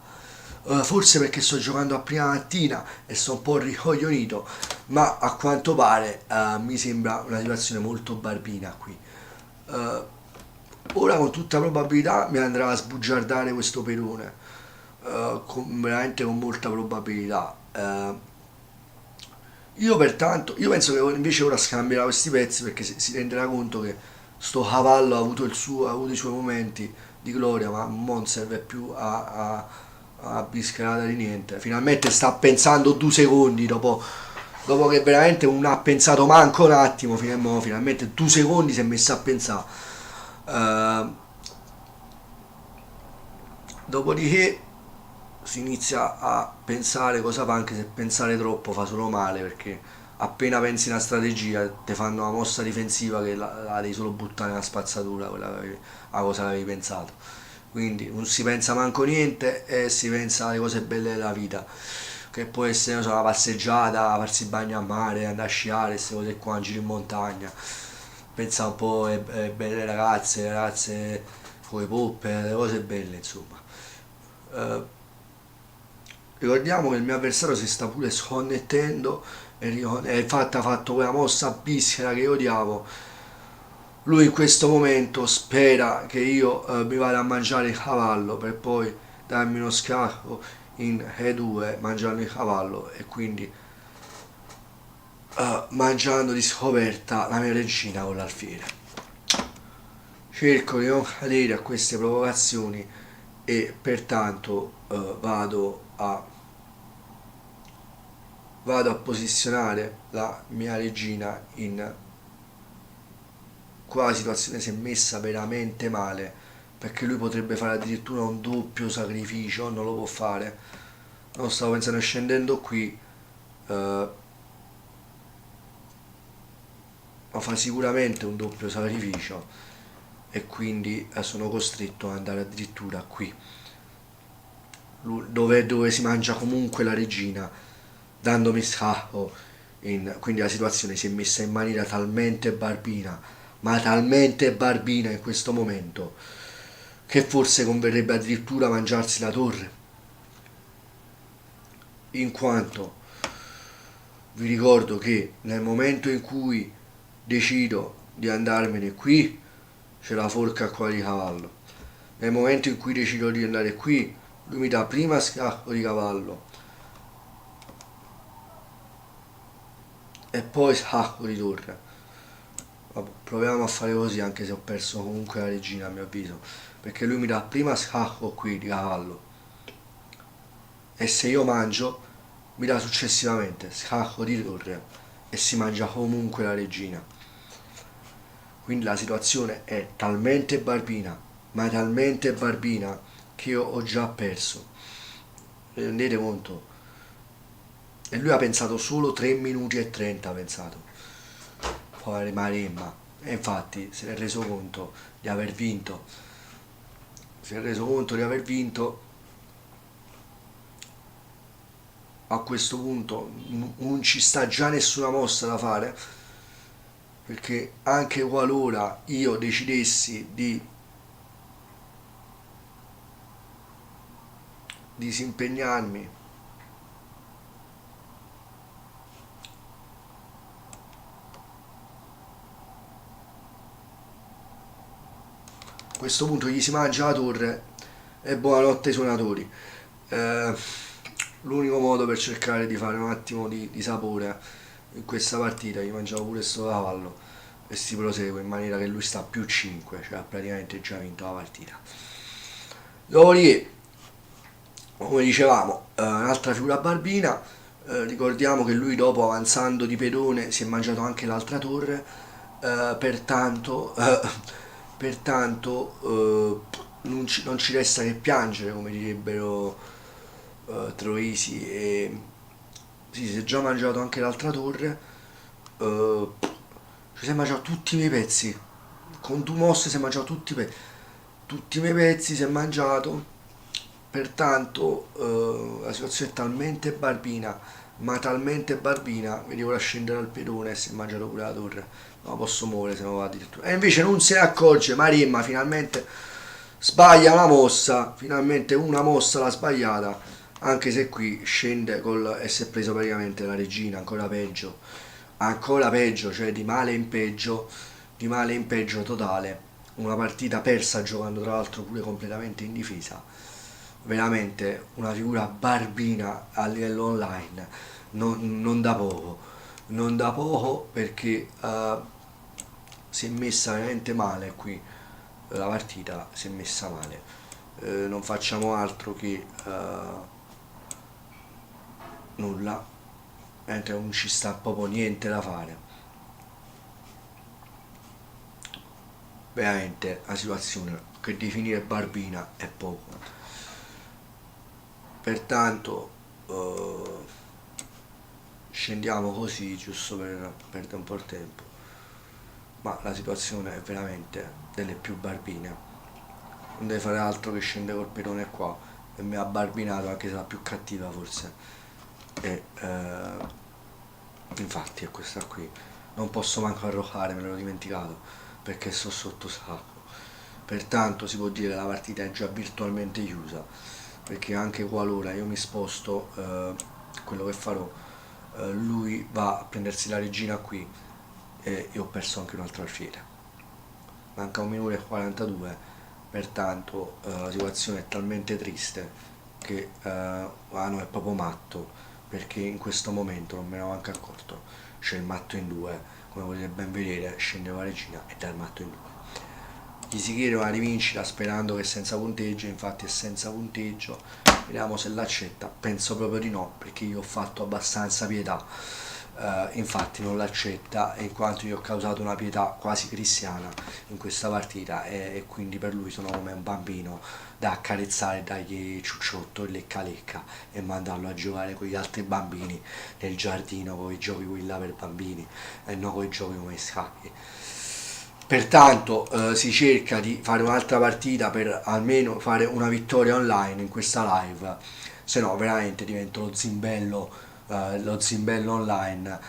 Forse perché sto giocando a prima mattina e sto un po' ricoglionito, ma a quanto pare mi sembra una situazione molto barbina qui. Eh, ora con tutta probabilità mi andrà a sbugiardare questo pedone, veramente con molta probabilità. Io pertanto, io penso che invece ora scambierà questi pezzi, perché si renderà conto che sto cavallo ha avuto i suoi momenti di gloria, ma non serve più a bischerata di niente. Finalmente sta pensando 2 secondi dopo che veramente non ha pensato manco un attimo, finalmente 2 secondi si è messo a pensare. Eh, dopodiché si inizia a pensare cosa fa, anche se pensare troppo fa solo male, perché appena pensi una strategia ti fanno una mossa difensiva che la devi solo buttare nella spazzatura, a cosa avevi pensato. Quindi non si pensa manco niente e si pensa alle cose belle della vita, che può essere, non so, una passeggiata, farsi il bagno a mare, andare a sciare, queste cose qua, un giro in montagna. Pensa un po' alle belle ragazze, le ragazze con le poppe, le cose belle, insomma. Eh, Ricordiamo che il mio avversario si sta pure sconnetendo, e infatti ha fatto quella mossa bischera che io odiavo. Lui in questo momento spera che io mi vada a mangiare il cavallo, per poi darmi uno scacco in E2 mangiando il cavallo, e quindi mangiando di scoperta la mia regina con l'alfiere. Cerco di non cadere a queste provocazioni, e pertanto vado a posizionare la mia regina in qua. La situazione si è messa veramente male, perché lui potrebbe fare addirittura un doppio sacrificio, non lo può fare. Non stavo pensando, scendendo qui ma fa sicuramente un doppio sacrificio, e quindi sono costretto ad andare addirittura qui, dove si mangia comunque la regina, dandomi scacco. Quindi la situazione si è messa in maniera talmente barbina, ma talmente barbina in questo momento, che forse converrebbe addirittura mangiarsi la torre, in quanto vi ricordo che nel momento in cui decido di andarmene qui c'è la forca qua di cavallo, nel momento in cui decido di andare qui lui mi dà prima scacco di cavallo e poi scacco di torre. Vabbè, proviamo a fare così, anche se ho perso comunque la regina a mio avviso, perché lui mi dà prima scacco qui di cavallo, e se io mangio mi dà successivamente scacco di torre, e si mangia comunque la regina. Quindi la situazione è talmente barbina, ma talmente barbina, che io ho già perso. Vi rendete conto? E lui ha pensato solo 3 minuti e 30, ha pensato. Poi Maremma. E infatti si è reso conto di aver vinto. Si è reso conto di aver vinto. A questo punto non ci sta già nessuna mossa da fare, perché anche qualora io decidessi di disimpegnarmi a questo punto gli si mangia la torre e buonanotte ai suonatori. Eh, L'unico modo per cercare di fare un attimo di sapore in questa partita, gli mangiavo pure sto cavallo e si prosegue in maniera che lui sta più 5, cioè ha praticamente già vinto la partita. Dopodiché, come dicevamo, un'altra figura barbina, ricordiamo che lui dopo avanzando di pedone si è mangiato anche l'altra torre, pertanto non ci resta che piangere, come direbbero Troisi, e sì, si è già mangiato anche l'altra torre, ci si è mangiato tutti i miei pezzi, con due mosse si è mangiato tutti i miei pezzi, si è mangiato, pertanto la situazione è talmente barbina, ma talmente barbina, mi devo scendere al pedone e si è mangiato pure la torre, non la posso muovere se no va addirittura. E invece non se ne accorge, Maremma finalmente sbaglia una mossa, finalmente una mossa l'ha sbagliata, anche se qui scende e si è preso praticamente la regina, ancora peggio, cioè di male in peggio totale, una partita persa giocando tra l'altro pure completamente in difesa, veramente una figura barbina a livello online, non da poco, non da poco perché si è messa veramente male qui, la partita si è messa male. Non facciamo altro che nulla, mentre non ci sta proprio niente da fare. Veramente la situazione che definire barbina è poco. Pertanto scendiamo così giusto per perdere un po' il tempo. Ma la situazione è veramente delle più barbine. Non deve fare altro che scendere col pedone qua e mi ha barbinato, anche se la più cattiva forse. E infatti è questa qui. Non posso manco arroccare, me l'ero dimenticato, perché sto sotto sacco. Pertanto si può dire che la partita è già virtualmente chiusa, perché anche qualora io mi sposto, quello che farò, lui va a prendersi la regina qui e io ho perso anche un altro alfiere. Manca 1 minuto e 42, pertanto la situazione è talmente triste che Ano è proprio matto, perché in questo momento non me ne ho anche accorto, c'è il matto in due, come potete ben vedere scende la regina e dà il matto in due. Gli si chiede una rivincita sperando che senza punteggio, infatti è senza punteggio, vediamo se l'accetta, penso proprio di no perché io ho fatto abbastanza pietà, infatti non l'accetta in quanto io ho causato una pietà quasi cristiana in questa partita e quindi per lui sono come un bambino da accarezzare, dargli ciucciotto e lecca lecca e mandarlo a giocare con gli altri bambini nel giardino con i giochi quelli là per bambini e non con i giochi come i scacchi. Pertanto si cerca di fare un'altra partita per almeno fare una vittoria online in questa live, se no veramente divento lo zimbello online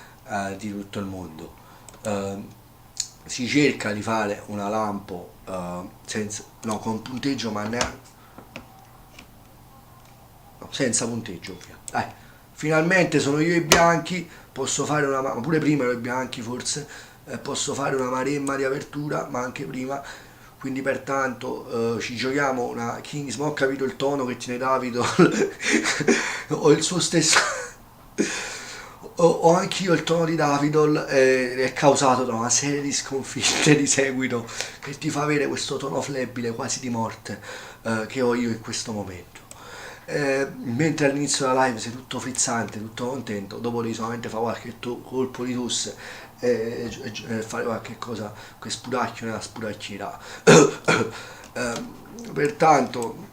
di tutto il mondo. Eh, Si cerca di fare una lampo con punteggio, ma senza punteggio. Dai, finalmente sono io i bianchi, posso fare una, ma pure prima ero i bianchi forse, posso fare una maremma di apertura, ma anche prima, quindi pertanto ci giochiamo una Kingsman. Ho capito il tono che tiene Davido, ho il suo stesso, ho anch'io il tono di Davidol, è causato da una serie di sconfitte di seguito che ti fa avere questo tono flebile quasi di morte che ho io in questo momento. Mentre all'inizio della live sei tutto frizzante, tutto contento, dopo devi solamente fare qualche colpo di tosse e fare qualche cosa, che sputacchio nella sputacchiera. Pertanto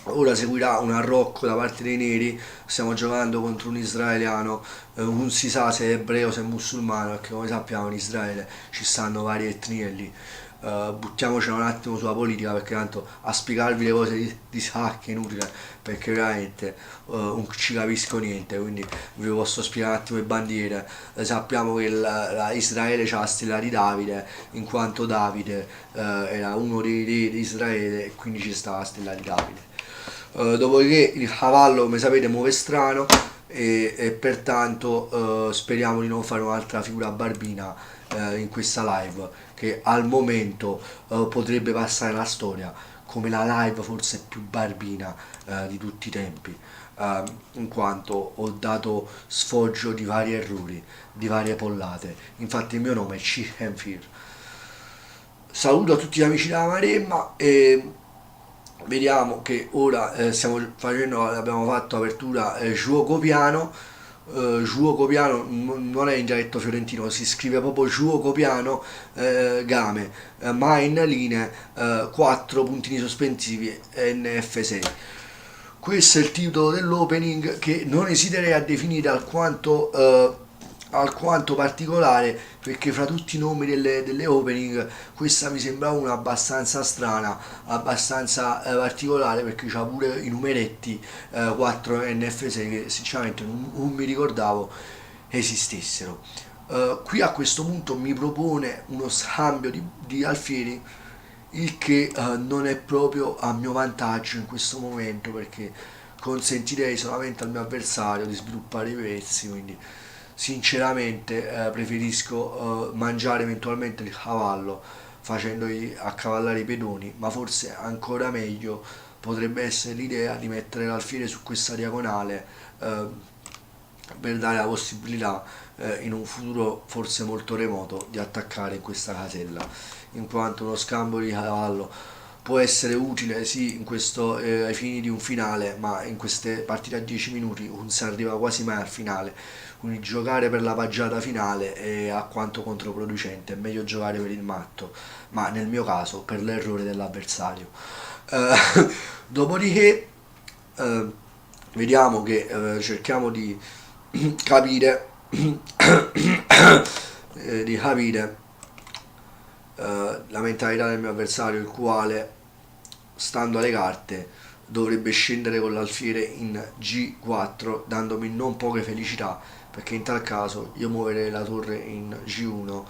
ora seguirà un arrocco da parte dei neri, stiamo giocando contro un israeliano, non si sa se è ebreo o se è musulmano, perché come sappiamo in Israele ci stanno varie etnie lì. buttiamocela un attimo sulla politica, perché tanto a spiegarvi le cose di sacche è inutile, perché veramente non ci capisco niente, quindi vi posso spiegare un attimo le bandiere. Sappiamo che Israele c'ha la stella di Davide, in quanto Davide era uno dei re di Israele, e quindi ci sta la stella di Davide. Dopodiché il cavallo, come sapete, muove strano, e pertanto speriamo di non fare un'altra figura barbina in questa live, che al momento potrebbe passare la storia come la live forse più barbina di tutti i tempi, in quanto ho dato sfoggio di vari errori, di varie pollate. Infatti il mio nome è Chicken Fear. Saluto a tutti gli amici della Maremma, e vediamo che ora stiamo facendo, abbiamo fatto apertura Giuoco Piano. Giuoco Piano non è in dialetto fiorentino, si scrive proprio Giuoco Piano Game, Mine Linee 4 puntini sospensivi NF6. Questo è il titolo dell'opening, che non esiterei a definire alquanto particolare, perché fra tutti i nomi delle opening questa mi sembra una abbastanza strana, abbastanza particolare, perché c'ha pure i numeretti 4 NF6 che sinceramente non mi ricordavo esistessero. Qui a questo punto mi propone uno scambio di alfieri, il che non è proprio a mio vantaggio in questo momento, perché consentirei solamente al mio avversario di sviluppare i pezzi, quindi sinceramente preferisco mangiare eventualmente il cavallo facendogli accavallare i pedoni, ma forse ancora meglio potrebbe essere l'idea di mettere l'alfiere su questa diagonale per dare la possibilità in un futuro forse molto remoto di attaccare in questa casella, in quanto uno scambio di cavallo può essere utile sì in questo, ai fini di un finale, ma in queste partite a 10 minuti non si arriva quasi mai al finale, quindi giocare per la paggiata finale è alquanto controproducente, è meglio giocare per il matto, ma nel mio caso per l'errore dell'avversario. Eh, dopodiché vediamo che cerchiamo di capire la mentalità del mio avversario, il quale, stando alle carte, dovrebbe scendere con l'alfiere in G4, dandomi non poche felicità, perché in tal caso io muoverei la torre in G1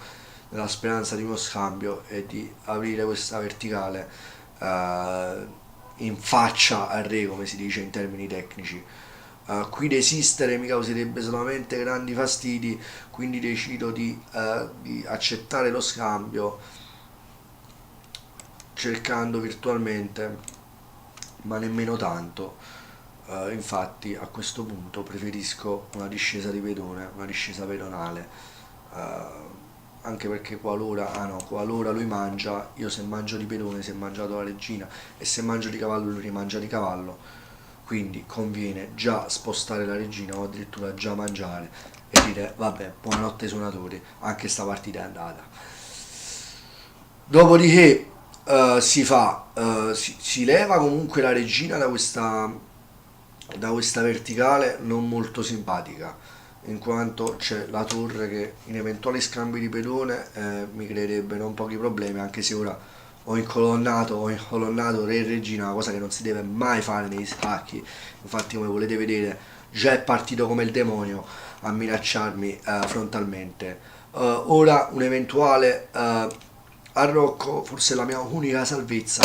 nella speranza di uno scambio e di aprire questa verticale in faccia al re, come si dice in termini tecnici. Qui desistere mi causerebbe solamente grandi fastidi, quindi decido di accettare lo scambio, cercando virtualmente, ma nemmeno tanto. Infatti a questo punto preferisco una discesa di pedone, una discesa pedonale, anche perché qualora lui mangia, io se mangio di pedone si è mangiato la regina, e se mangio di cavallo lui rimangia di cavallo, quindi conviene già spostare la regina o addirittura già mangiare e dire vabbè, buonanotte suonatori, anche sta partita è andata. Dopodiché si leva comunque la regina da questa verticale non molto simpatica, in quanto c'è la torre che in eventuali scambi di pedone mi creerebbe non pochi problemi, anche se ora ho incolonnato re e regina, una cosa che non si deve mai fare nei scacchi. Infatti, come volete vedere, già è partito come il demonio a minacciarmi frontalmente. Ora un eventuale arrocco forse è la mia unica salvezza,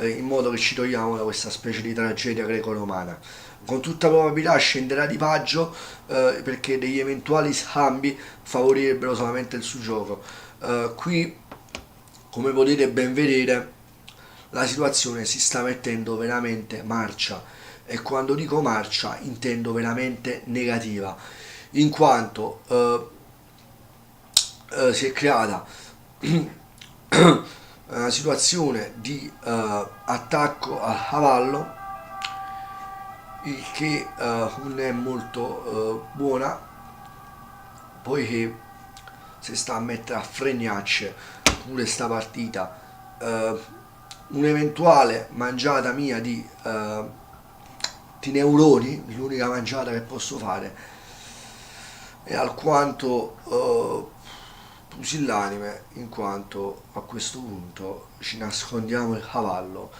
in modo che ci togliamo da questa specie di tragedia greco-romana. Con tutta probabilità scenderà di paggio, perché degli eventuali scambi favorirebbero solamente il suo gioco. Qui, come potete ben vedere, la situazione si sta mettendo veramente marcia, e quando dico marcia intendo veramente negativa, in quanto si è creata una situazione di attacco a cavallo, il che non è molto buona, poiché si sta a mettere a fregnacce pure sta partita. Un'eventuale mangiata mia di neuroni, l'unica mangiata che posso fare, è alquanto pusillanime, in quanto a questo punto ci nascondiamo il cavallo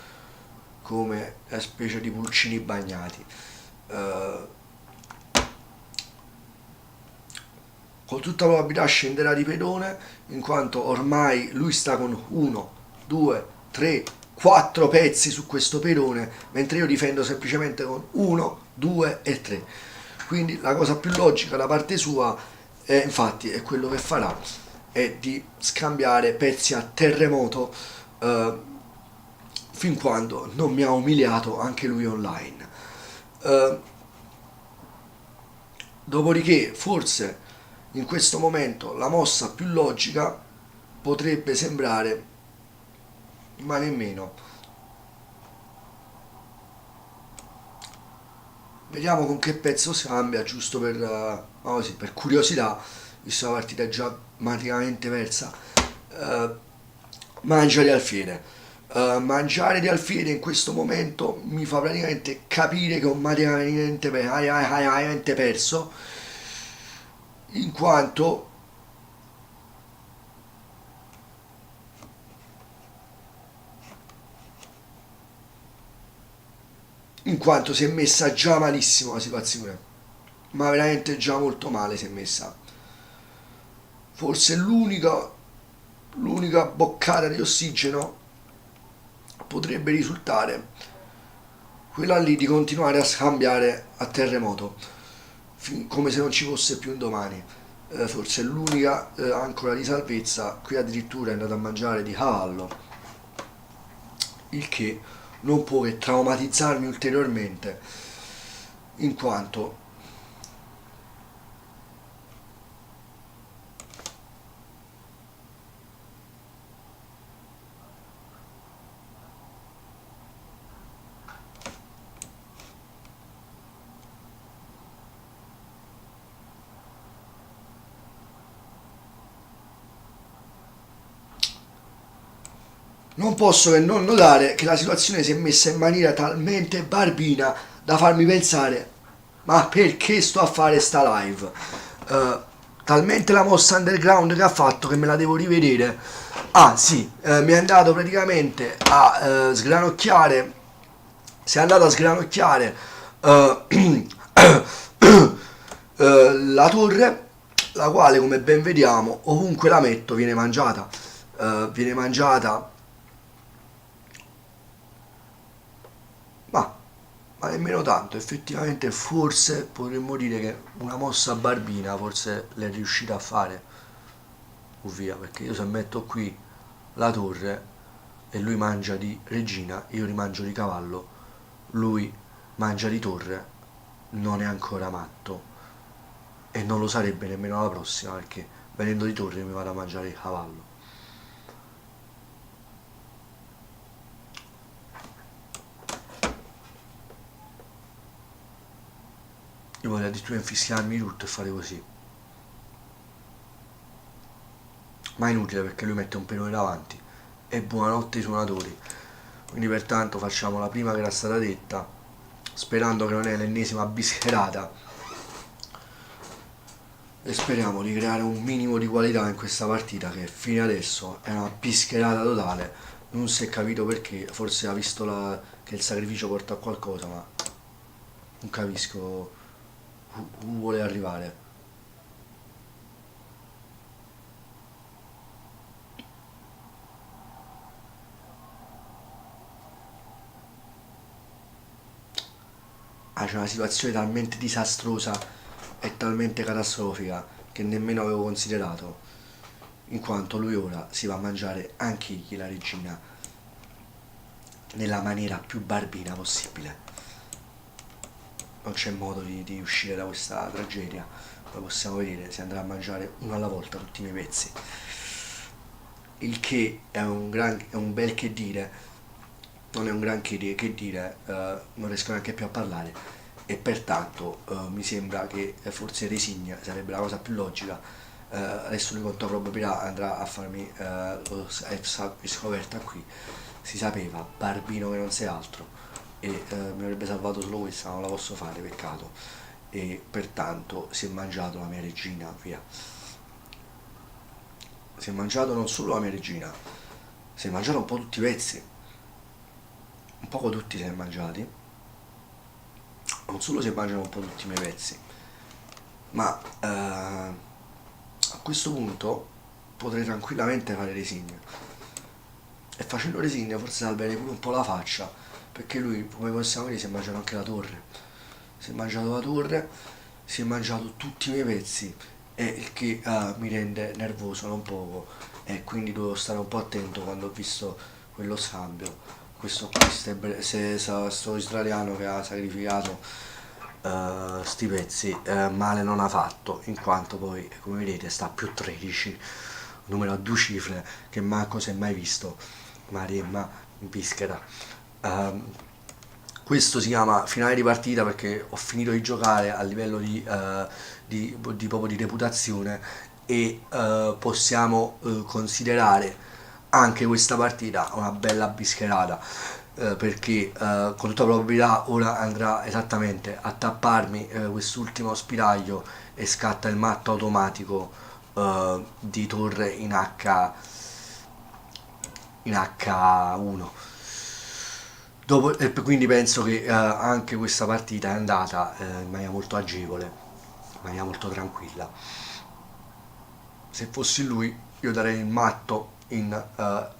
come una specie di pulcini bagnati. Eh, con tutta probabilità scenderà di pedone, in quanto ormai lui sta con 1, 2, 3, 4 pezzi su questo pedone, mentre io difendo semplicemente con 1, 2 e 3. Quindi la cosa più logica da parte sua, infatti, è quello che farà, è di scambiare pezzi a terremoto, eh, fin quando non mi ha umiliato anche lui online. Eh, Dopodiché, forse in questo momento la mossa più logica potrebbe sembrare, ma nemmeno. Vediamo con che pezzo cambia, giusto per, così, per curiosità, visto la partita è già praticamente persa. Eh, Mangia di alfiere. Mangiare di alfiere in questo momento mi fa praticamente capire che ho praticamente perso, in quanto si è messa già malissimo la situazione, ma veramente già molto male si è messa. Forse l'unica boccata di ossigeno potrebbe risultare quella lì di continuare a scambiare a terremoto, come se non ci fosse più un domani. Forse è l'unica ancora di salvezza. Qui addirittura è andato a mangiare di cavallo, il che non può che traumatizzarmi ulteriormente, in quanto non posso che non notare che la situazione si è messa in maniera talmente barbina da farmi pensare: ma perché sto a fare sta live? Eh, Talmente la mossa underground che ha fatto che me la devo rivedere. Ah sì, mi è andato praticamente a sgranocchiare, si è andato a sgranocchiare eh, la torre, la quale, come ben vediamo, ovunque la metto viene mangiata. Viene mangiata, ma, ma nemmeno tanto. Effettivamente forse potremmo dire che una mossa barbina forse l'è riuscita a fare, o via, perché io se metto qui la torre e lui mangia di regina, io rimangio di cavallo, lui mangia di torre, non è ancora matto, e non lo sarebbe nemmeno la prossima, perché venendo di torre mi vado a mangiare il cavallo. Io potrei addirittura infischiarmi tutto e fare così, ma è inutile perché lui mette un pedone davanti. E buonanotte ai suonatori. Quindi pertanto facciamo la prima che era stata detta, sperando che non è l'ennesima bischerata, e speriamo di creare un minimo di qualità in questa partita, che fino adesso è una bischerata totale. Non si è capito perché, forse ha visto che il sacrificio porta a qualcosa, ma non capisco dove vuole arrivare. Ah, c'è una situazione talmente disastrosa e talmente catastrofica che nemmeno avevo considerato, in quanto lui ora si va a mangiare anche egli la regina nella maniera più barbina possibile. Non c'è modo di uscire da questa tragedia, come possiamo vedere si andrà a mangiare uno alla volta tutti i miei pezzi, il che è un bel che dire, non è un gran che dire, non riesco neanche più a parlare, e pertanto mi sembra che forse resigna sarebbe la cosa più logica. Adesso lui conto probabilità andrà a farmi scoperta qui, si sapeva, barbino che non sei altro, e mi avrebbe salvato solo questa, non la posso fare, peccato, e pertanto si è mangiato la mia regina, via. si è mangiato non solo la mia regina, si è mangiato un po' tutti i pezzi, un poco tutti si è mangiati, non solo si è mangiato un po' tutti i miei pezzi, ma a questo punto potrei tranquillamente fare resigna. E facendo resigna forse salverei pure un po' la faccia, perché lui, come possiamo vedere, si è mangiato anche la torre. Si è mangiato la torre, si è mangiato tutti i miei pezzi, e il che mi rende nervoso non poco, e quindi dovevo stare un po' attento quando ho visto quello scambio. Questo qui, sto israeliano che ha sacrificato sti pezzi, male non ha fatto, in quanto poi, come vedete, sta a più 13, numero a due cifre che manco si è mai visto, Maremma in pischera. Questo si chiama finale di partita perché ho finito di giocare a livello proprio di reputazione, e possiamo considerare anche questa partita una bella bischerata, perché con tutta probabilità ora andrà esattamente a tapparmi quest'ultimo spiraglio e scatta il matto automatico di torre in H1. Quindi penso che anche questa partita è andata in maniera molto agevole, in maniera molto tranquilla. Se fossi lui io darei il matto in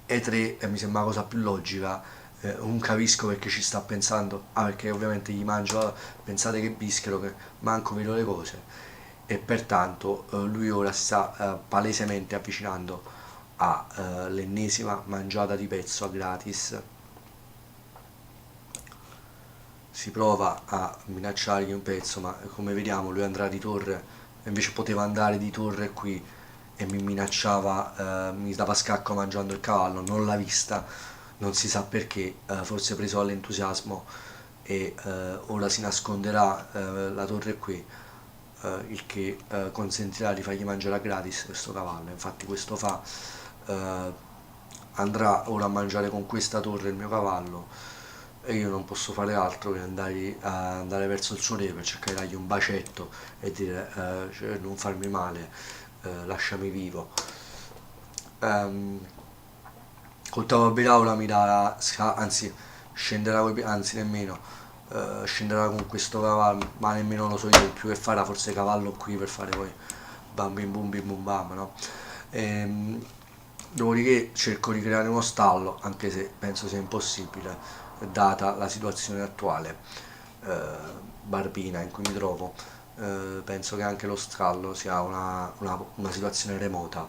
E3, e mi sembra la cosa più logica. Non capisco perché ci sta pensando, perché ovviamente gli mangio, pensate che bischero, che manco vedo le cose, e pertanto lui ora si sta palesemente avvicinando all'ennesima mangiata di pezzo a gratis. Si prova a minacciargli un pezzo, ma come vediamo lui andrà di torre, invece poteva andare di torre qui e mi minacciava, mi dava scacco mangiando il cavallo, non l'ha vista, non si sa perché, forse preso all'entusiasmo, e ora si nasconderà la torre qui, il che consentirà di fargli mangiare a gratis questo cavallo. Infatti questo fa, andrà ora a mangiare con questa torre il mio cavallo, e io non posso fare altro che andare verso il suo re per cercare di dargli un bacetto e dire cioè, non farmi male, lasciami vivo. Col probabilità ora mi darà, anzi scenderà anzi nemmeno, scenderà con questo cavallo, ma nemmeno lo so io più che farà, forse cavallo qui per fare poi bam bim bum bim bum bam, no? Dopodiché cerco di creare uno stallo, anche se penso sia impossibile data la situazione attuale barbina in cui mi trovo. Penso che anche lo stallo sia una situazione remota.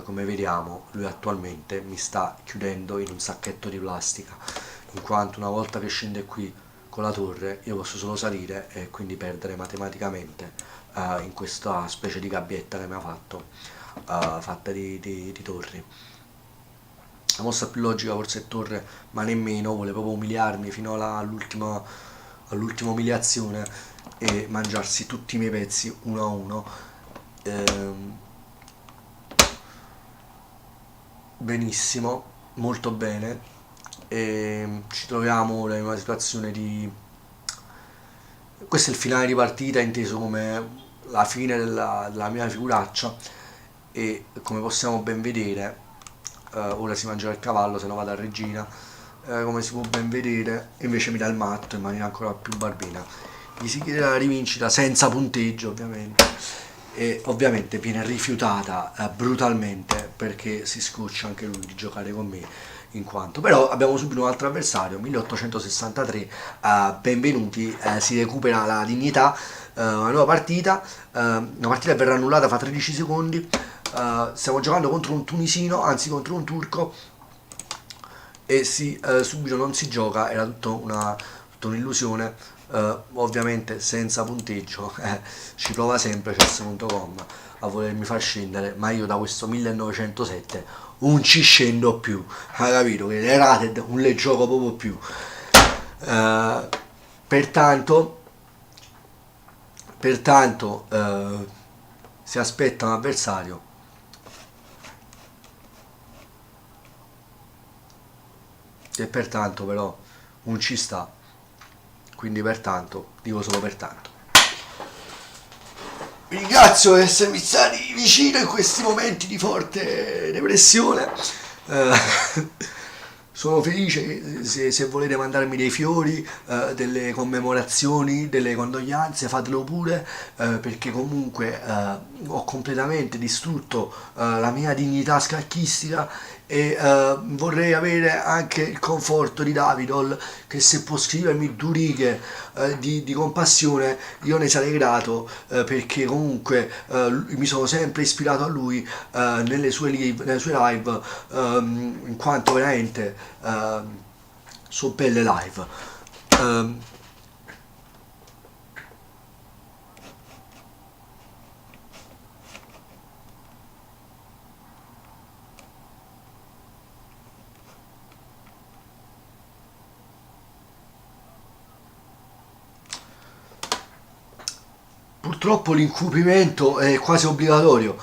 Come vediamo lui attualmente mi sta chiudendo in un sacchetto di plastica, in quanto una volta che scende qui con la torre io posso solo salire e quindi perdere matematicamente in questa specie di gabbietta che mi ha fatto, fatta di torri. La mossa più logica forse è torre, ma nemmeno, vuole proprio umiliarmi fino all'ultima umiliazione e mangiarsi tutti i miei pezzi uno a uno. Benissimo, molto bene, e ci troviamo ora in una situazione di... questo è il finale di partita inteso come la fine della mia figuraccia, e come possiamo ben vedere ora si mangia il cavallo, se no vado a regina, come si può ben vedere invece mi dà il matto in maniera ancora più barbina. Gli si chiede la rivincita senza punteggio ovviamente, e ovviamente viene rifiutata brutalmente perché si scoccia anche lui di giocare con me, in quanto però abbiamo subito un altro avversario 1863, benvenuti, si recupera la dignità, una nuova partita, una partita verrà annullata fra 13 secondi. Stiamo giocando contro un tunisino, anzi contro un turco, e subito non si gioca, era tutta un'illusione. Ovviamente senza punteggio, ci prova sempre chess.com a volermi far scendere, ma io da questo 1907 non ci scendo più, hai capito che le rated non le gioco proprio più. Pertanto si aspetta un avversario, e pertanto però non ci sta, quindi pertanto dico solo pertanto. Vi ringrazio per essermi stati vicino in questi momenti di forte depressione. Eh, sono felice che se volete mandarmi dei fiori, delle commemorazioni, delle condoglianze, fatelo pure, perché comunque ho completamente distrutto la mia dignità scacchistica e vorrei avere anche il conforto di Davidol che se può scrivermi due righe di compassione io ne sarei grato perché comunque mi sono sempre ispirato a lui nelle sue live in quanto veramente sono belle live. Ehm, Purtroppo l'incupimento è quasi obbligatorio,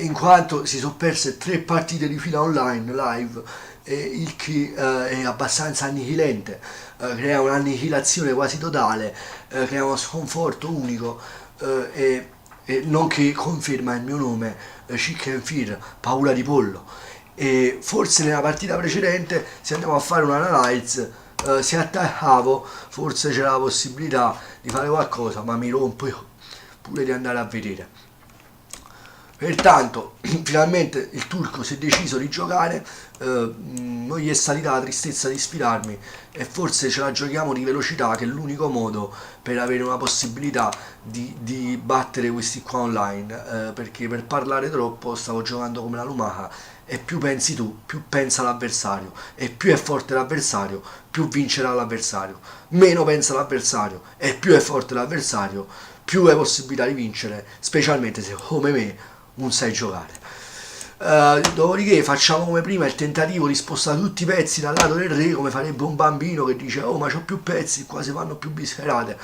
in quanto si sono perse tre partite di fila online live, il che è abbastanza annichilente, crea un'annichilazione quasi totale, crea uno sconforto unico e non che conferma il mio nome, Chicken Fear, paura di pollo. E forse nella partita precedente, se andiamo a fare un'analyze, se attaccavo forse c'era la possibilità di fare qualcosa, ma mi rompo io pure di andare a vedere. Pertanto, finalmente il turco si è deciso di giocare, non gli è salita la tristezza di sfidarmi e forse ce la giochiamo di velocità che è l'unico modo per avere una possibilità di battere questi qua online, perché per parlare troppo stavo giocando come la lumaca e più pensi tu, più pensa l'avversario e più è forte l'avversario, più vincerà l'avversario, meno pensa l'avversario e più è forte l'avversario, più hai possibilità di vincere, specialmente se come me non sai giocare. Dopodiché facciamo come prima il tentativo di spostare tutti i pezzi dal lato del re come farebbe un bambino che dice oh ma c'ho più pezzi, qua si fanno più bischerate,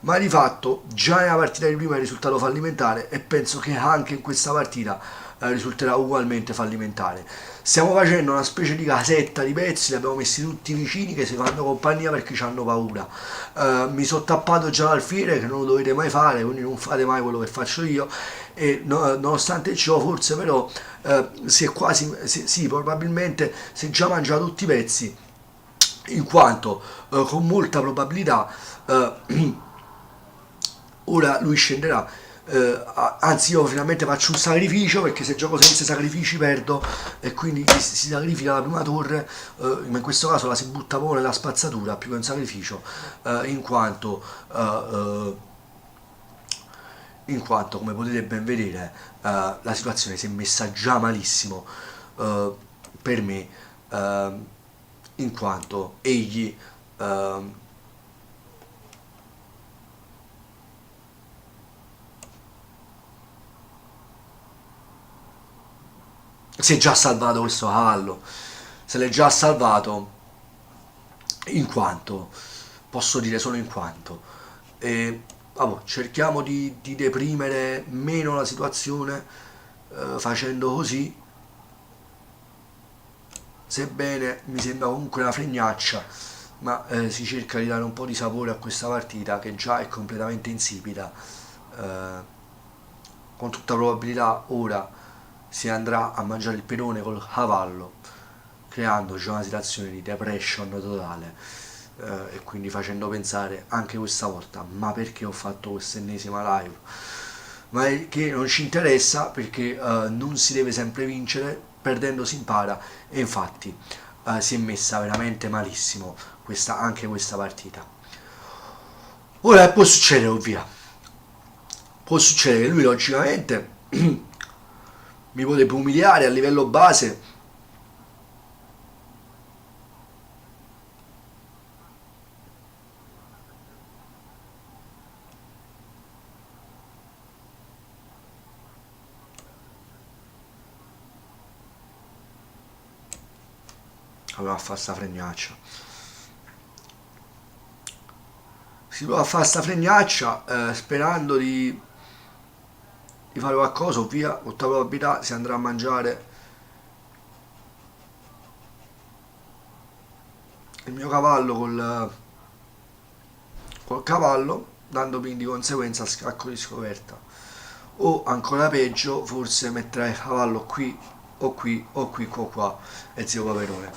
ma di fatto già nella partita di prima è risultato fallimentare e penso che anche in questa partita risulterà ugualmente fallimentare. Stiamo facendo una specie di casetta di pezzi, li abbiamo messi tutti vicini che si fanno compagnia perché hanno paura. Mi sono tappato già l'alfiere che non lo dovete mai fare, quindi non fate mai quello che faccio io e nonostante ciò forse però si è quasi, sì, probabilmente si è già mangiato tutti i pezzi in quanto con molta probabilità ora lui scenderà. Anzi io finalmente faccio un sacrificio perché se gioco senza sacrifici perdo e quindi si sacrifica la prima torre, ma in questo caso la si butta proprio nella spazzatura più che un sacrificio, in quanto come potete ben vedere la situazione si è messa già malissimo eh, per me, in quanto egli eh, si è già salvato questo cavallo, se l'è già salvato in quanto, posso dire solo in quanto, e vabbè, cerchiamo di deprimere meno la situazione facendo così, sebbene mi sembra comunque una fregnaccia, ma si cerca di dare un po' di sapore a questa partita che già è completamente insipida. Eh, con tutta probabilità ora si andrà a mangiare il pedone col cavallo, creando già una situazione di depression totale e quindi facendo pensare anche questa volta ma perché ho fatto questa ennesima live, ma è che non ci interessa perché non si deve sempre vincere, perdendo si impara e infatti si è messa veramente malissimo anche questa partita. Ora può succedere ovvia, può succedere che lui logicamente mi potrebbe umiliare a livello base. Aveva a fare sta fregnaccia, si prova a fare sta fregnaccia sperando di fare qualcosa, via, con tutta probabilità si andrà a mangiare il mio cavallo col cavallo, dando quindi di conseguenza scacco di scoperta. o ancora peggio forse metterai il cavallo qui o qui o qui o qua e zio Paperone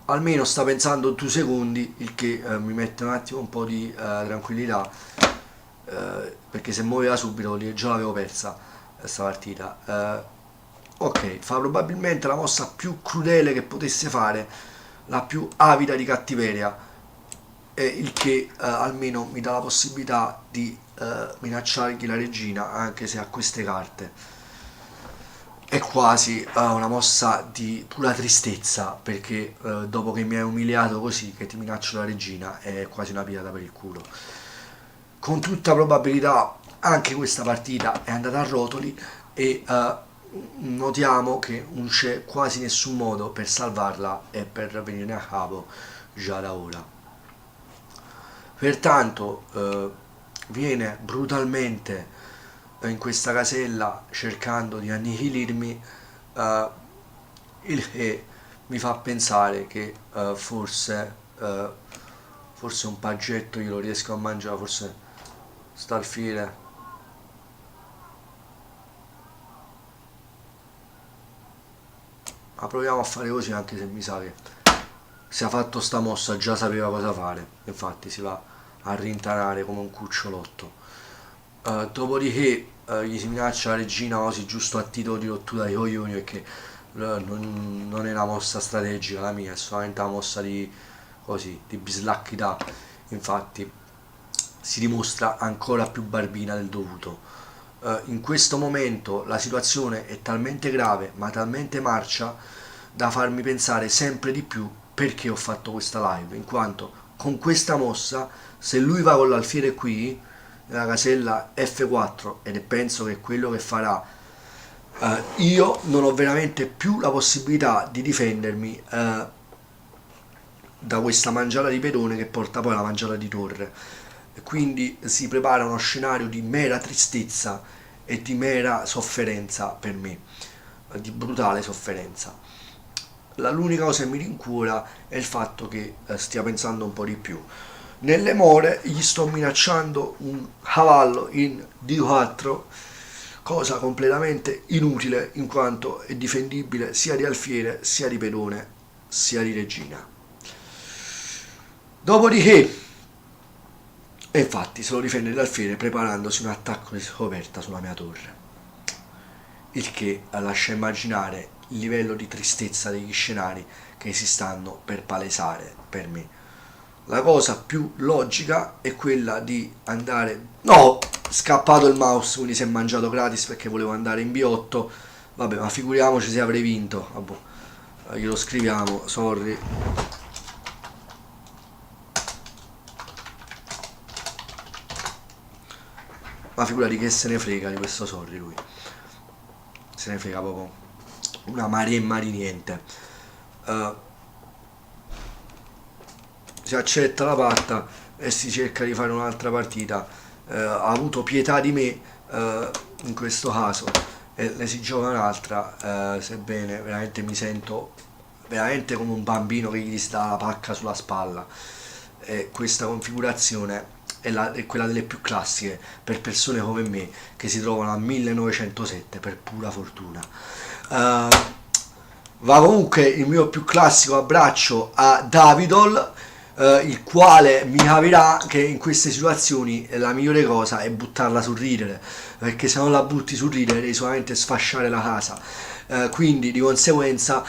almeno sta pensando 2 secondi, il che mi mette un attimo un po' di tranquillità, perché se muoveva subito già l'avevo persa questa partita. Ok, fa probabilmente la mossa più crudele che potesse fare, la più avida di cattiveria, il che almeno mi dà la possibilità di minacciargli la regina, anche se ha queste carte. È quasi una mossa di pura tristezza, perché dopo che mi hai umiliato così, che ti minaccio la regina, è quasi una pirata per il culo. Con tutta probabilità anche questa partita è andata a rotoli e notiamo che non c'è quasi nessun modo per salvarla e per venire a capo già da ora. Pertanto viene brutalmente in questa casella cercando di annihilirmi, eh, il che mi fa pensare che forse un paggetto io lo riesco a mangiare, forse sta al fine. Ma proviamo a fare così, anche se mi sa che se ha fatto sta mossa già sapeva cosa fare, infatti si va a rintanare come un cucciolotto. Dopodiché gli si minaccia la regina così giusto a titolo di rottura dei coglioni, perché non è una mossa strategica la mia, è solamente una mossa di così, di bislacchità. Infatti si dimostra ancora più barbina del dovuto. In questo momento la situazione è talmente grave ma talmente marcia da farmi pensare sempre di più perché ho fatto questa live, in quanto con questa mossa, se lui va con l'alfiere qui nella casella F4, ed è penso che è quello che farà, io non ho veramente più la possibilità di difendermi da questa mangiata di pedone che porta poi alla mangiata di torre. E quindi si prepara uno scenario di mera tristezza e di mera sofferenza per me, di brutale sofferenza. L'unica cosa che mi rincuora è il fatto che stia pensando un po' di più. Nelle more gli sto minacciando un cavallo in D4, cosa completamente inutile in quanto è difendibile sia di alfiere, sia di pedone, sia di regina. Dopodiché, e infatti se lo difende l'alfiere preparandosi un attacco di scoperta sulla mia torre, il che lascia immaginare il livello di tristezza degli scenari che si stanno per palesare per me. La cosa più logica è quella di andare... No! Scappato il mouse, quindi si è mangiato gratis perché volevo andare in B8. Vabbè, ma figuriamoci se avrei vinto. Vabbè, glielo scriviamo, sorry. Ma figurati che se ne frega di questo sorry lui. Se ne frega proprio una maremma di niente. Si accetta la patta e si cerca di fare un'altra partita. Ha avuto pietà di me in questo caso e ne si gioca un'altra, sebbene veramente mi sento veramente come un bambino che gli sta la pacca sulla spalla. Questa configurazione è quella delle più classiche per persone come me che si trovano al 1907 per pura fortuna. Va comunque il mio più classico abbraccio a Davidol, il quale mi capirà che in queste situazioni la migliore cosa è buttarla sul ridere, perché se non la butti sul ridere devi solamente sfasciare la casa. Quindi di conseguenza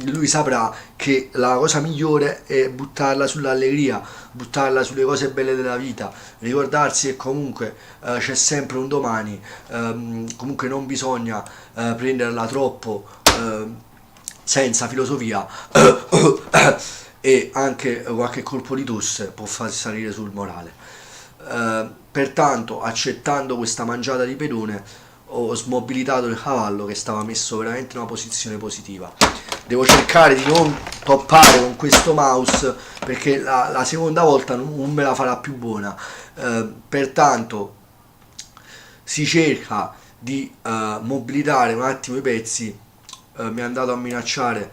lui saprà che la cosa migliore è buttarla sull'allegria, buttarla sulle cose belle della vita, ricordarsi che comunque c'è sempre un domani, comunque non bisogna prenderla troppo senza filosofia e anche qualche colpo di tosse può far salire sul morale. Pertanto, accettando questa mangiata di pedone, ho smobilitato il cavallo che stava messo veramente in una posizione positiva. Devo cercare di non toppare con questo mouse perché la seconda volta non me la farà più buona. Pertanto si cerca di mobilitare un attimo i pezzi. Mi è andato a minacciare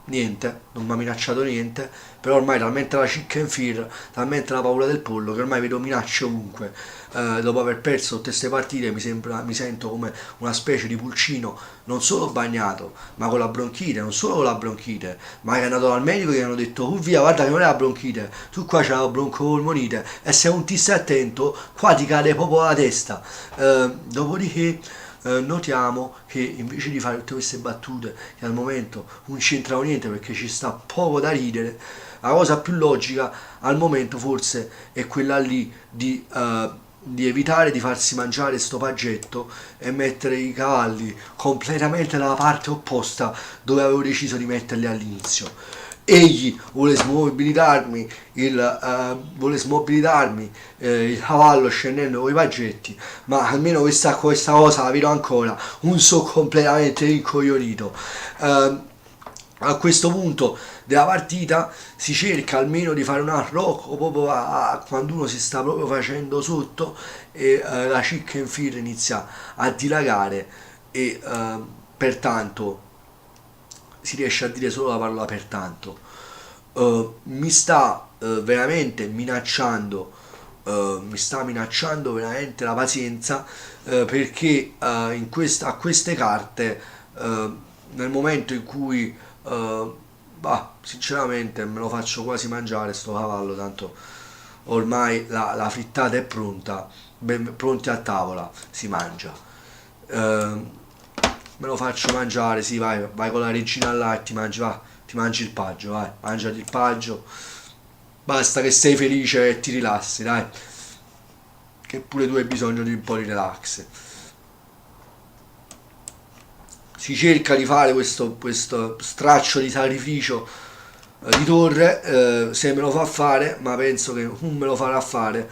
niente, non mi ha minacciato niente, però ormai talmente la chicken fear, talmente la paura del pollo che ormai vedo minacce ovunque. Dopo aver perso tutte queste partite mi sento come una specie di pulcino, non solo bagnato, ma con la bronchite, non solo con la bronchite, ma che è andato dal medico e gli hanno detto, via, guarda che non è la bronchite, tu qua c'hai la broncopolmonite e se non ti stai attento, qua ti cade proprio la testa. Dopodiché notiamo che invece di fare tutte queste battute che al momento non c'entrano niente perché ci sta poco da ridere, la cosa più logica al momento forse è quella lì di evitare di farsi mangiare sto paggetto e mettere i cavalli completamente dalla parte opposta dove avevo deciso di metterli all'inizio. Egli vuole smobilitarmi il cavallo scendendo con i paggetti, ma almeno questa cosa la vedo ancora, un so completamente rincoglionito. A questo punto della partita si cerca almeno di fare un arrocco proprio quando uno si sta proprio facendo sotto e la chicken fear inizia a dilagare e pertanto si riesce a dire solo la parola pertanto. Mi sta veramente minacciando, mi sta minacciando veramente la pazienza perché a queste carte nel momento in cui sinceramente me lo faccio quasi mangiare sto cavallo, tanto ormai la frittata è pronta, pronti a tavola, si mangia. Me lo faccio mangiare, sì, vai con la regina là e ti mangi il paggio, vai, mangiati il paggio, basta che sei felice e ti rilassi, dai, che pure tu hai bisogno di un po' di relax. Si cerca di fare questo straccio di sacrificio di torre, se me lo fa fare, ma penso che non me lo farà fare,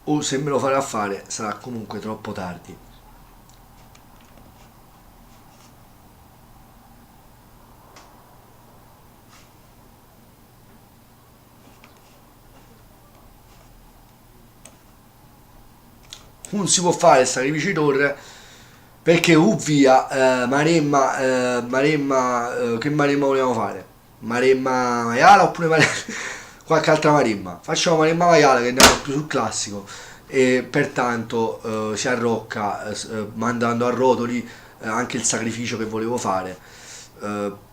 o se me lo farà fare sarà comunque troppo tardi. Non si può fare il sacrificio di torre perché via Maremma, che Maremma vogliamo fare? Maremma maiala oppure qualche altra Maremma? Facciamo Maremma maiala che andiamo più sul classico e pertanto si arrocca mandando a rotoli anche il sacrificio che volevo fare. Eh,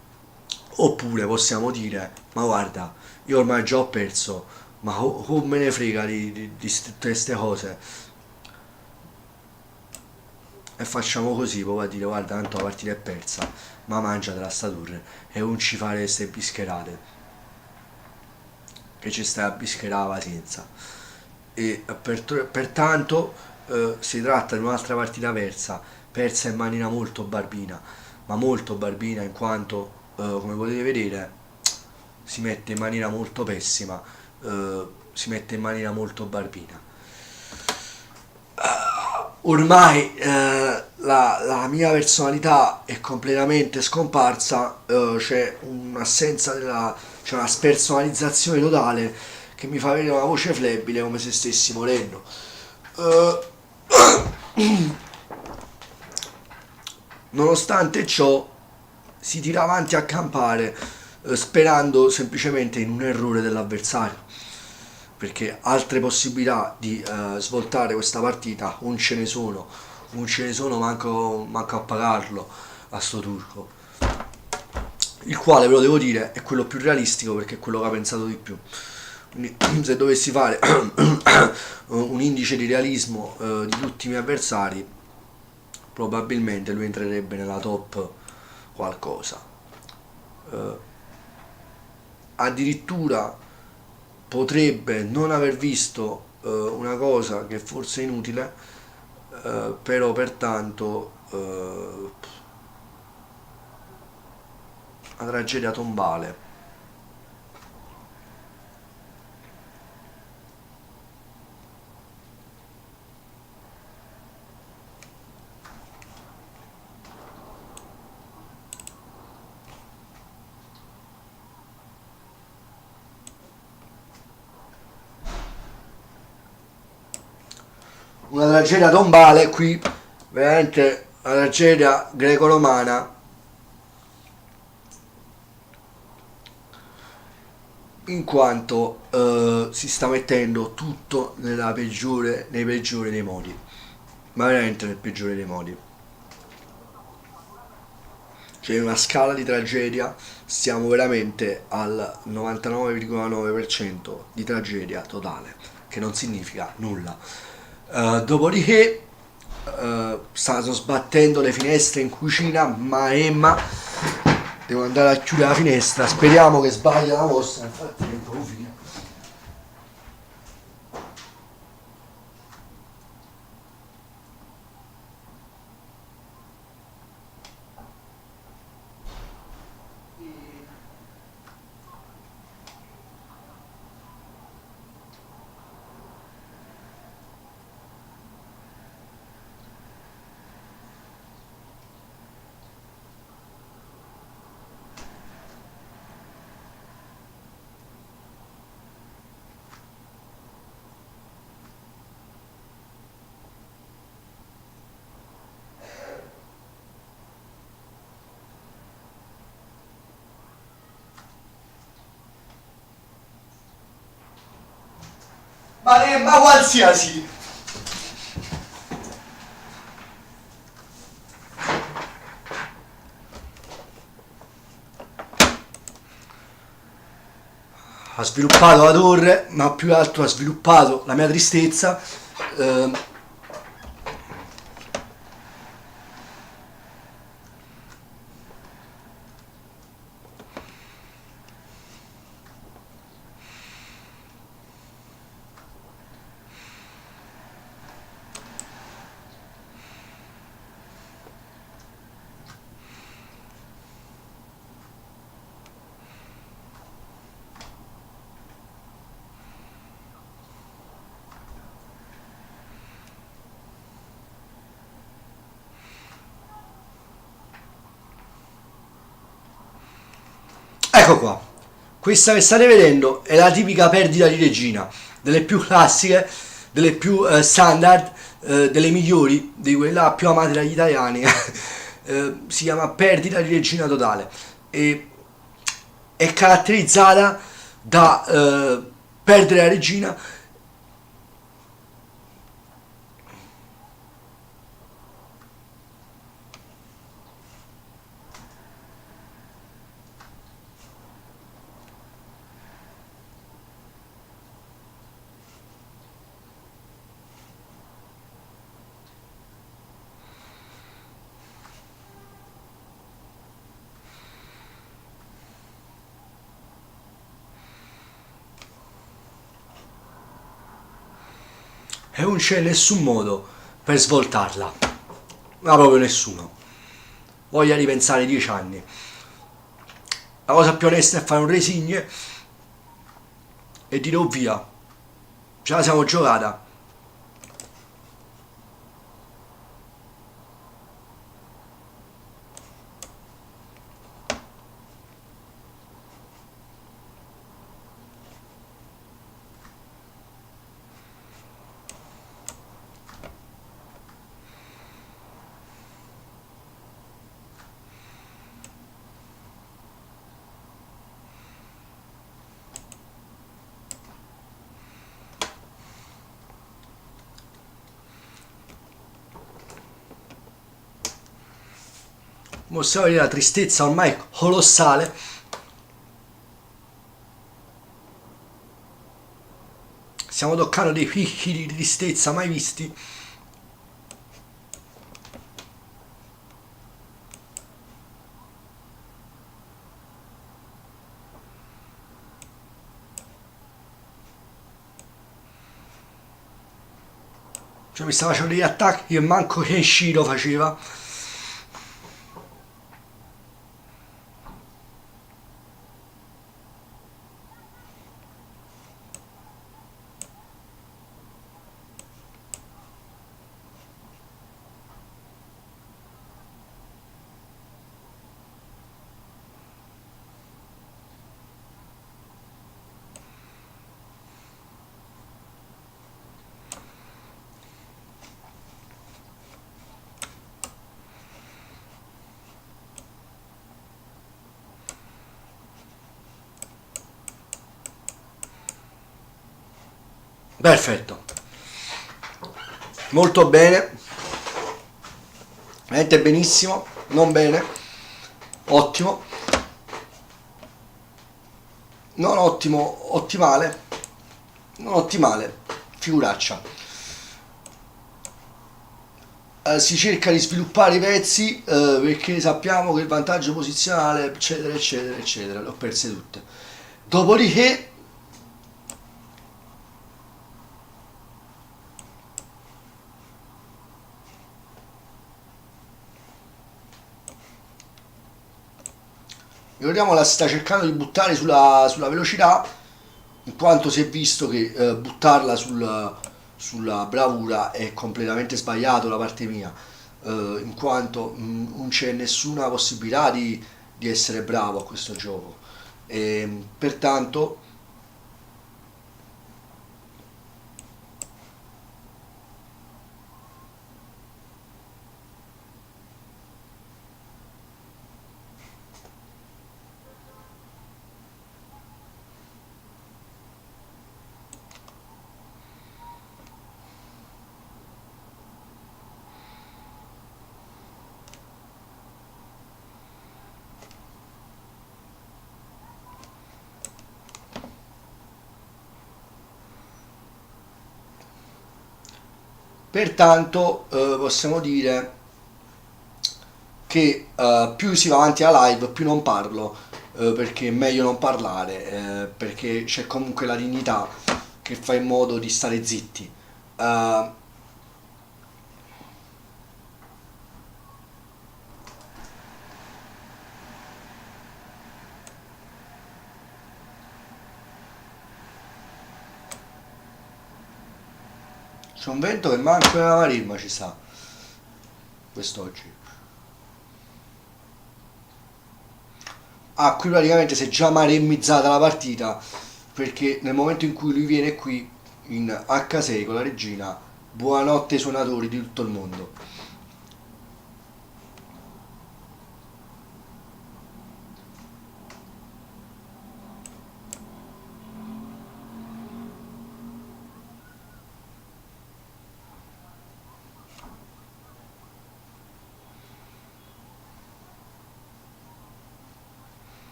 Oppure possiamo dire ma guarda, io ormai già ho perso, ma come me ne frega di tutte queste cose, e facciamo così, proprio a dire guarda tanto la partita è persa, ma mangiatela sta torre e non ci fare queste bischerate che ci stai a bischerare la pazienza. E pertanto si tratta di un'altra partita persa in maniera molto barbina, ma molto barbina in quanto come potete vedere si mette in maniera molto pessima, si mette in maniera molto barbina. Ormai la mia personalità è completamente scomparsa, c'è una spersonalizzazione totale che mi fa avere una voce flebile come se stessi morendo. Eh, Nonostante ciò si tira avanti a campare sperando semplicemente in un errore dell'avversario perché altre possibilità di svoltare questa partita non ce ne sono manco a pagarlo a sto turco, il quale ve lo devo dire è quello più realistico perché è quello che ha pensato di più. Quindi se dovessi fare un indice di realismo di tutti i miei avversari probabilmente lui entrerebbe nella top qualcosa. Addirittura potrebbe non aver visto una cosa che forse è inutile, però pertanto la tragedia tombale. Una tragedia tombale qui, veramente una tragedia greco-romana in quanto si sta mettendo tutto nei peggiori dei modi, ma veramente nel peggiore dei modi. Cioè in una scala di tragedia stiamo veramente al 99,9% di tragedia totale, che non significa nulla. Dopodiché stanno sbattendo le finestre in cucina, ma Emma devo andare a chiudere la finestra, speriamo che sbaglia la vostra, infatti è un po' fine. Ma qualsiasi. Ha sviluppato la torre, ma più che altro ha sviluppato la mia tristezza. ehm, ecco qua. Questa che state vedendo è la tipica perdita di regina, delle più classiche, delle più standard, delle migliori, di quella più amate dagli italiani. Si chiama perdita di regina totale e è caratterizzata da perdere la regina. E non c'è nessun modo per svoltarla, ma proprio nessuno. Voglia ripensare 10 anni. La cosa più onesta è fare un resign e dire oh via, ce la siamo giocata. Mostrare la tristezza ormai colossale. Stiamo toccando dei picchi di tristezza mai visti. Cioè mi stava facendo degli attacchi che manco Kenshiro faceva. Perfetto, molto bene, veramente benissimo, non bene, ottimo, non ottimo, ottimale, non ottimale, figuraccia. Si cerca di sviluppare i pezzi perché sappiamo che il vantaggio posizionale, eccetera, eccetera, eccetera, le ho perse tutte. Dopodiché ricordiamo la sta cercando di buttare sulla velocità, in quanto si è visto che buttarla sulla bravura è completamente sbagliato da parte mia, in quanto non c'è nessuna possibilità di essere bravo a questo gioco. E, pertanto pertanto possiamo dire che più si va avanti alla live più non parlo, perché è meglio non parlare, perché c'è comunque la dignità che fa in modo di stare zitti. Eh, c'è un vento che manco nella marimma ci sta quest'oggi. Ah, qui praticamente si è già maremmizzata la partita, perché nel momento in cui lui viene qui in H6 con la regina, buonanotte ai suonatori di tutto il mondo.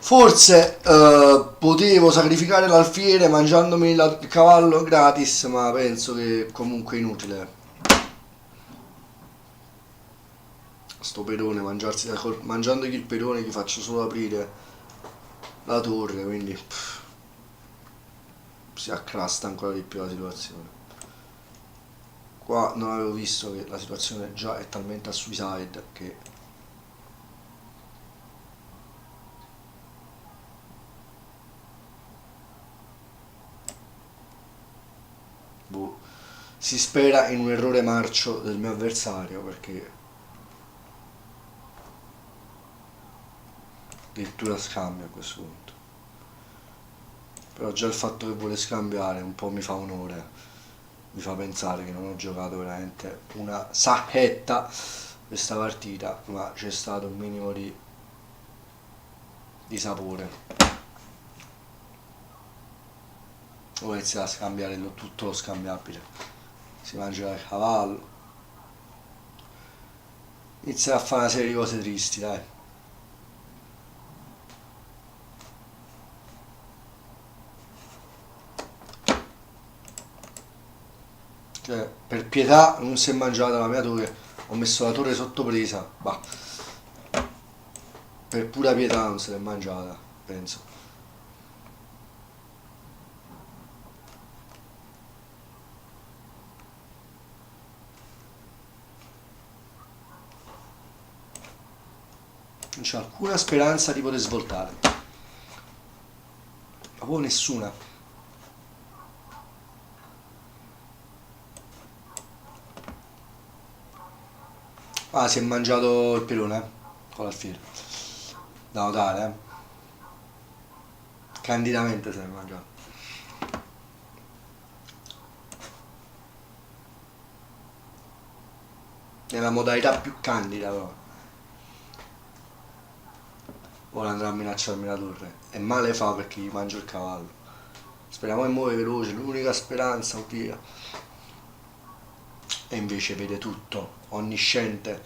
Forse potevo sacrificare l'alfiere mangiandomi il cavallo gratis, ma penso che comunque è inutile. Sto pedone, mangiandogli il pedone gli faccio solo aprire la torre, quindi si accrasta ancora di più la situazione. Qua non avevo visto che la situazione già è talmente a suicide che boh, si spera in un errore marcio del mio avversario, perché addirittura scambio a questo punto. Però già il fatto che vuole scambiare un po' mi fa onore, mi fa pensare che non ho giocato veramente una sacchetta questa partita, ma c'è stato un minimo di sapore. Ora inizia a scambiare tutto lo scambiabile, si mangia il cavallo, inizia a fare una serie di cose tristi, dai. Cioè, per pietà non si è mangiata la mia torre, ho messo la torre sotto presa, bah, per pura pietà non se l'è mangiata, penso. Non c'è alcuna speranza di poter svoltare, proprio nessuna. Ah, si è mangiato il pilone, con l'alfiere. Da notare, Candidamente se l'è mangiato. Nella modalità più candida però. Ora andrà a minacciarmi la torre. E male fa perché gli mangio il cavallo. Speriamo che muove veloce, l'unica speranza, oddio. E invece vede tutto, onnisciente,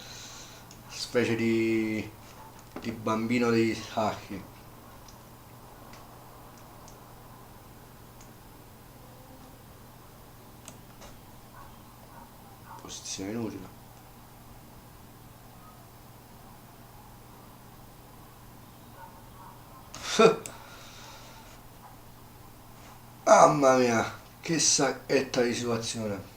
specie di bambino dei sacchi. Posizione inutile. Mamma mia, che sacchetta di situazione.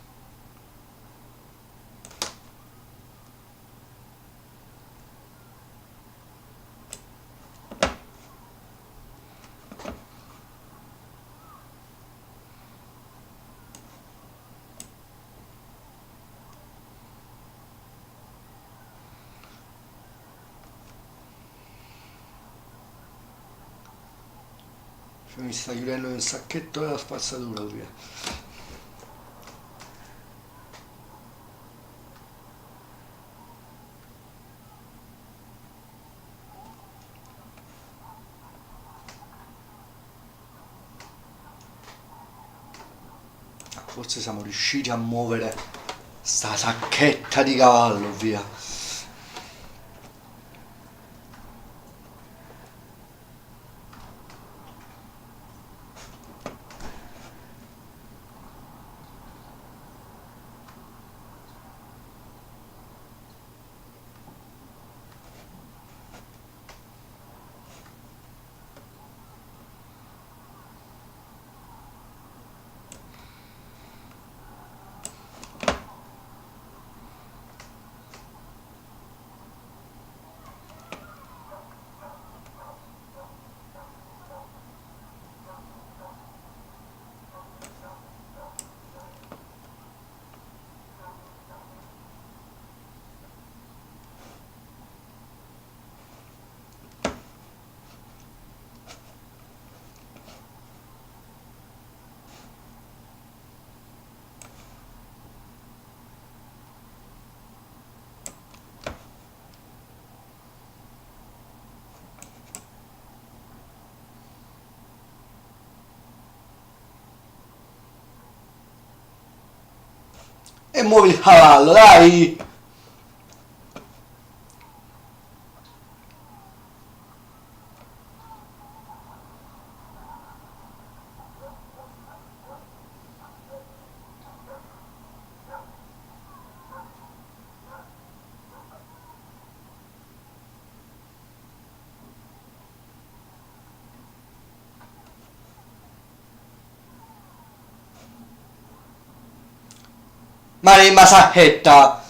Cioè, mi sta chiudendo un sacchetto della spazzatura qui. Forse siamo riusciti a muovere sta sacchetta di cavallo, via. E muovi il cavallo, dai! Maremma sacchetta!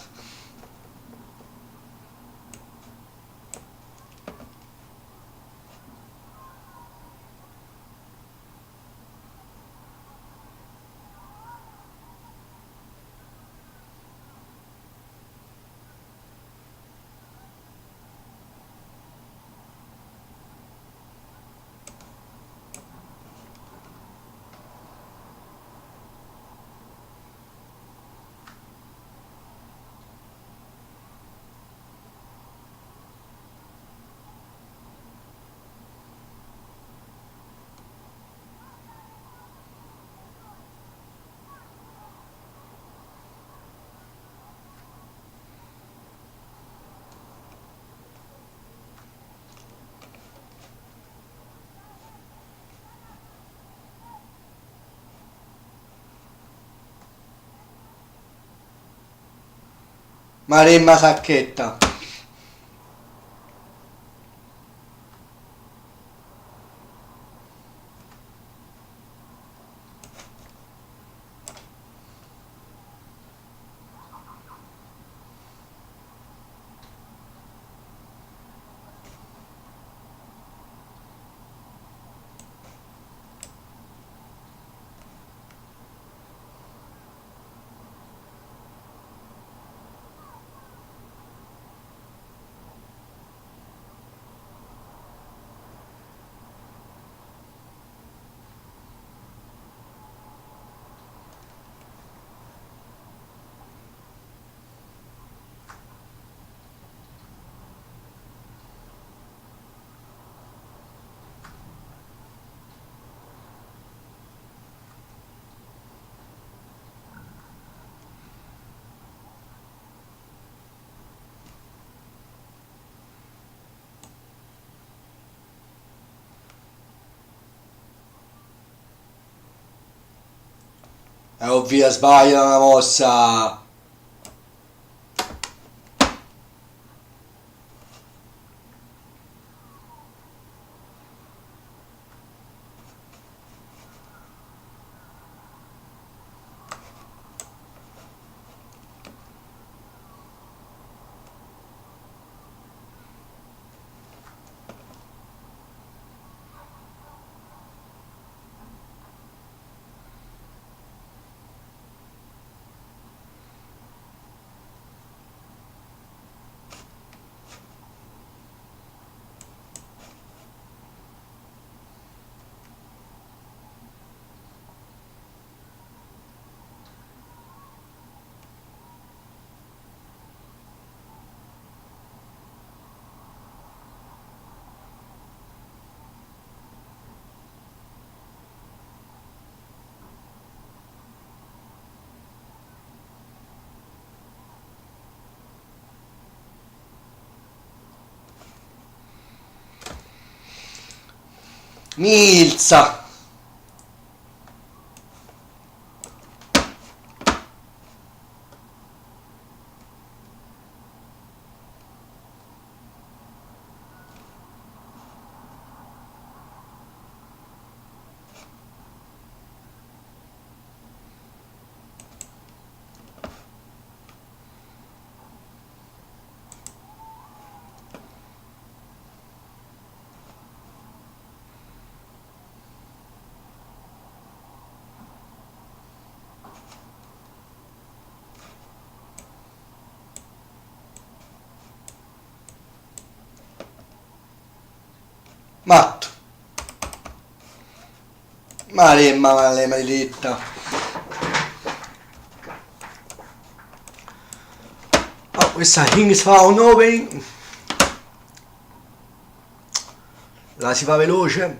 Maremma sacchetta! E ovvia, sbaglia una mossa. Milza. Matto. Maremma male maledetta. Oh, questa Kings fa un opening. La si fa veloce.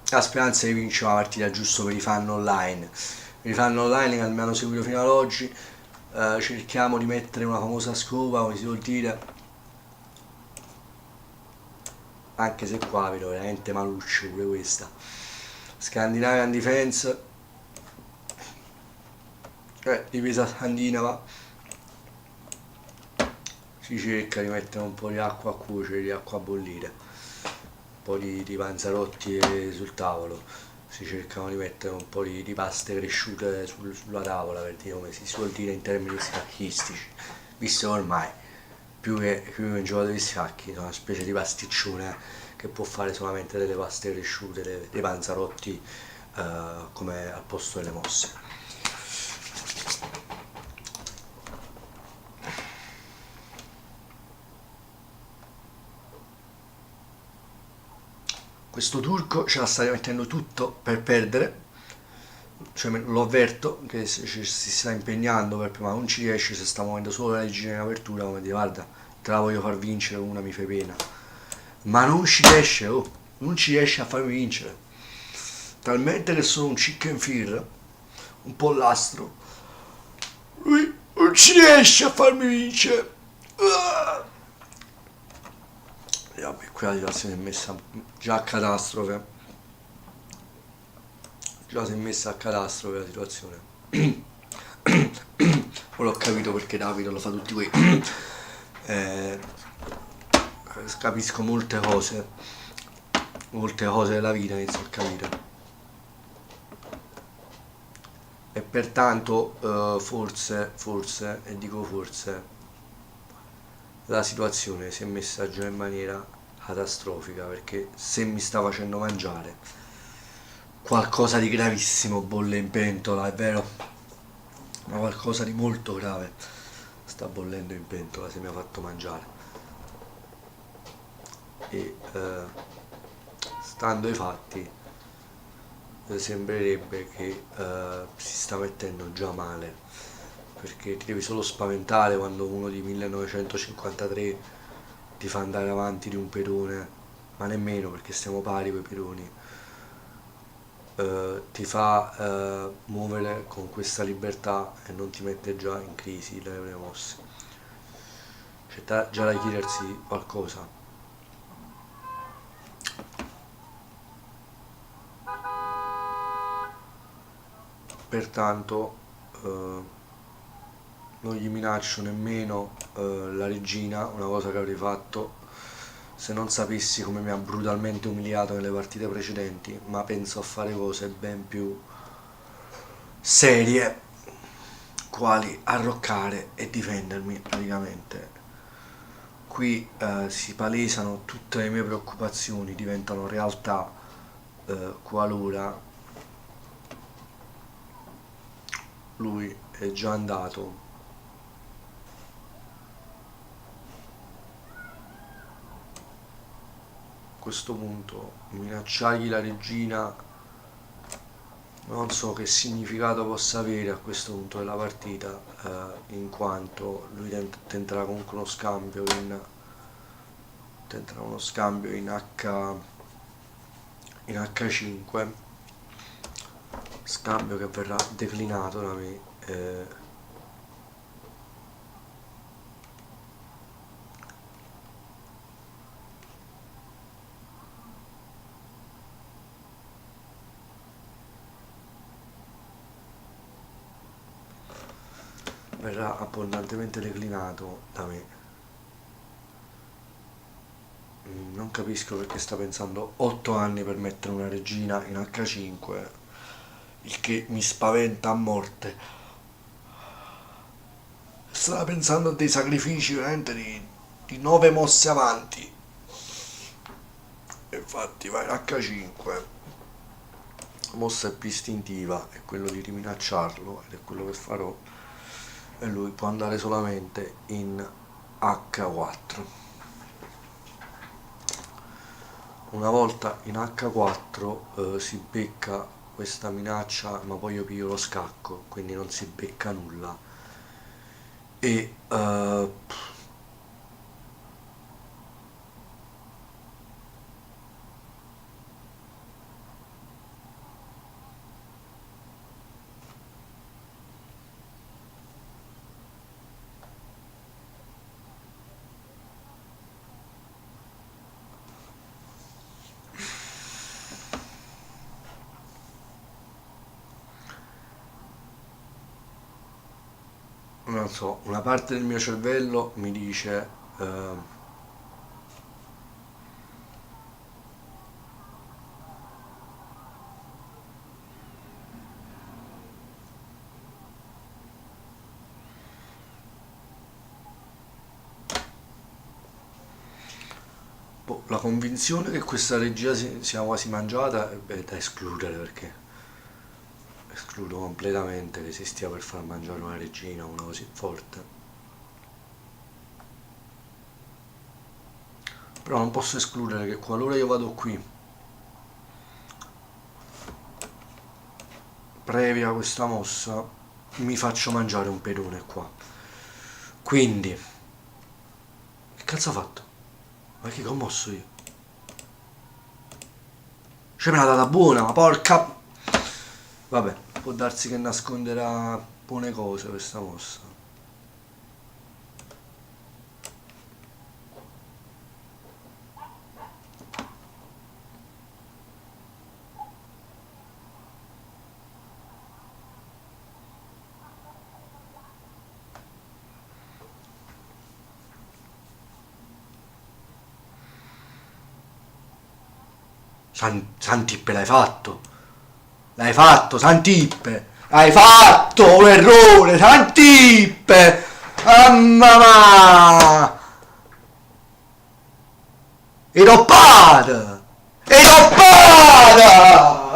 La speranza di vincere una partita giusto per i fan online. Per i fan online che mi hanno seguito fino ad oggi. Cerchiamo di mettere una famosa scopa, come si vuol dire, anche se qua vedo veramente maluccio pure questa. Scandinavian Defense, difesa scandinava, si cerca di mettere un po' di acqua a cuocere, di acqua a bollire, un po' di panzarotti sul tavolo, si cercano di mettere un po' di paste cresciute sulla tavola, per dire, come si suol dire in termini scacchistici, visto che ormai più che un giocatore di scacchi sono una specie di pasticcione che può fare solamente delle paste cresciute, dei panzarotti come al posto delle mosse. Questo turco ce la sta mettendo tutto per perdere, cioè lo avverto che si sta impegnando ma non ci riesce, se sta muovendo solo la regina in apertura, come dire, guarda, te la voglio far vincere, una mi fai pena, ma non ci riesce, non ci riesce a farmi vincere, talmente che sono un chicken fear, un po' lastro, lui non ci riesce a farmi vincere. E vabbè, qui la situazione è messa già a catastrofe, già si è messa a catastrofe la situazione. Non l'ho capito perché Davide lo fa tutti quei capisco molte cose della vita inizio a capire, e pertanto forse, e dico forse, la situazione si è messa già in maniera catastrofica, perché se mi sta facendo mangiare qualcosa di gravissimo bolle in pentola, è vero, ma qualcosa di molto grave sta bollendo in pentola se mi ha fatto mangiare, e stando ai fatti sembrerebbe che si sta mettendo già male, perché ti devi solo spaventare quando uno di 1953 ti fa andare avanti di un pedone, ma nemmeno, perché stiamo pari coi pedoni, ti fa muovere con questa libertà e non ti mette già in crisi le prime mosse. C'è già da chiedersi qualcosa. pertanto non gli minaccio nemmeno la regina, una cosa che avrei fatto se non sapessi come mi ha brutalmente umiliato nelle partite precedenti, ma penso a fare cose ben più serie, quali arroccare e difendermi praticamente. Qui si palesano tutte le mie preoccupazioni, diventano realtà qualora lui è già andato. A questo punto minacciargli la regina non so che significato possa avere a questo punto della partita, in quanto lui tenterà comunque uno scambio in H5, scambio che verrà declinato da me. Verrà abbondantemente declinato da me. Non capisco perché sta pensando 8 anni per mettere una regina in H5, il che mi spaventa a morte. Stava pensando a dei sacrifici veramente di 9 mosse avanti. Infatti va in H5. La mossa più istintiva è quello di riminacciarlo ed è quello che farò, e lui può andare solamente in H4. Una volta in H4 si becca questa minaccia, ma poi io piglio lo scacco, quindi non si becca nulla. E non so, una parte del mio cervello mi dice la convinzione che questa regia sia quasi mangiata è da escludere, perché escludo completamente che si stia per far mangiare una regina, una così forte. Però non posso escludere che qualora io vado qui, previa questa mossa, mi faccio mangiare un pedone qua. Quindi, che cazzo ha fatto? Ma che commosso io? Cioè me l'ha data buona, ma porca... Vabbè, può darsi che nasconderà buone cose questa mossa. Santippe, l'hai fatto! L'hai fatto, Santippe! Hai fatto un errore, Santippe! Mamma! E toppata! E toppata!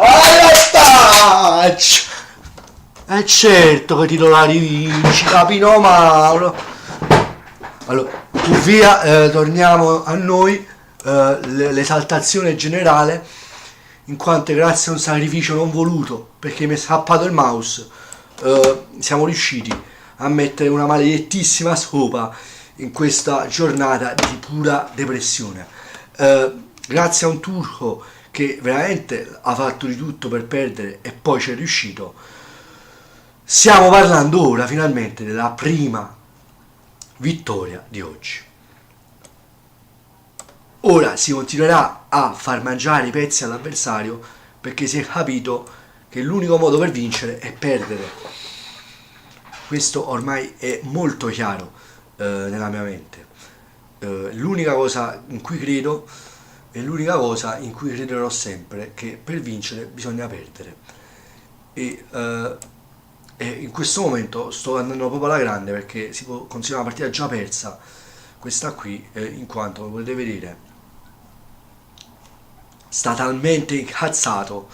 E certo che ti do la rivincita, Pino Mauro! Allora, tu via, torniamo a noi, l'esaltazione generale, in quanto grazie a un sacrificio non voluto, perché mi è scappato il mouse, siamo riusciti a mettere una maledettissima scopa in questa giornata di pura depressione. Grazie a un turco che veramente ha fatto di tutto per perdere e poi ci è riuscito, stiamo parlando ora finalmente della prima vittoria di oggi. Ora si continuerà a far mangiare i pezzi all'avversario, perché si è capito che l'unico modo per vincere è perdere. Questo ormai è molto chiaro nella mia mente. L'unica cosa in cui credo e l'unica cosa in cui crederò sempre, che per vincere bisogna perdere. E, e in questo momento sto andando proprio alla grande, perché si può considerare una partita già persa questa qui, in quanto, come potete vedere, sta talmente incazzato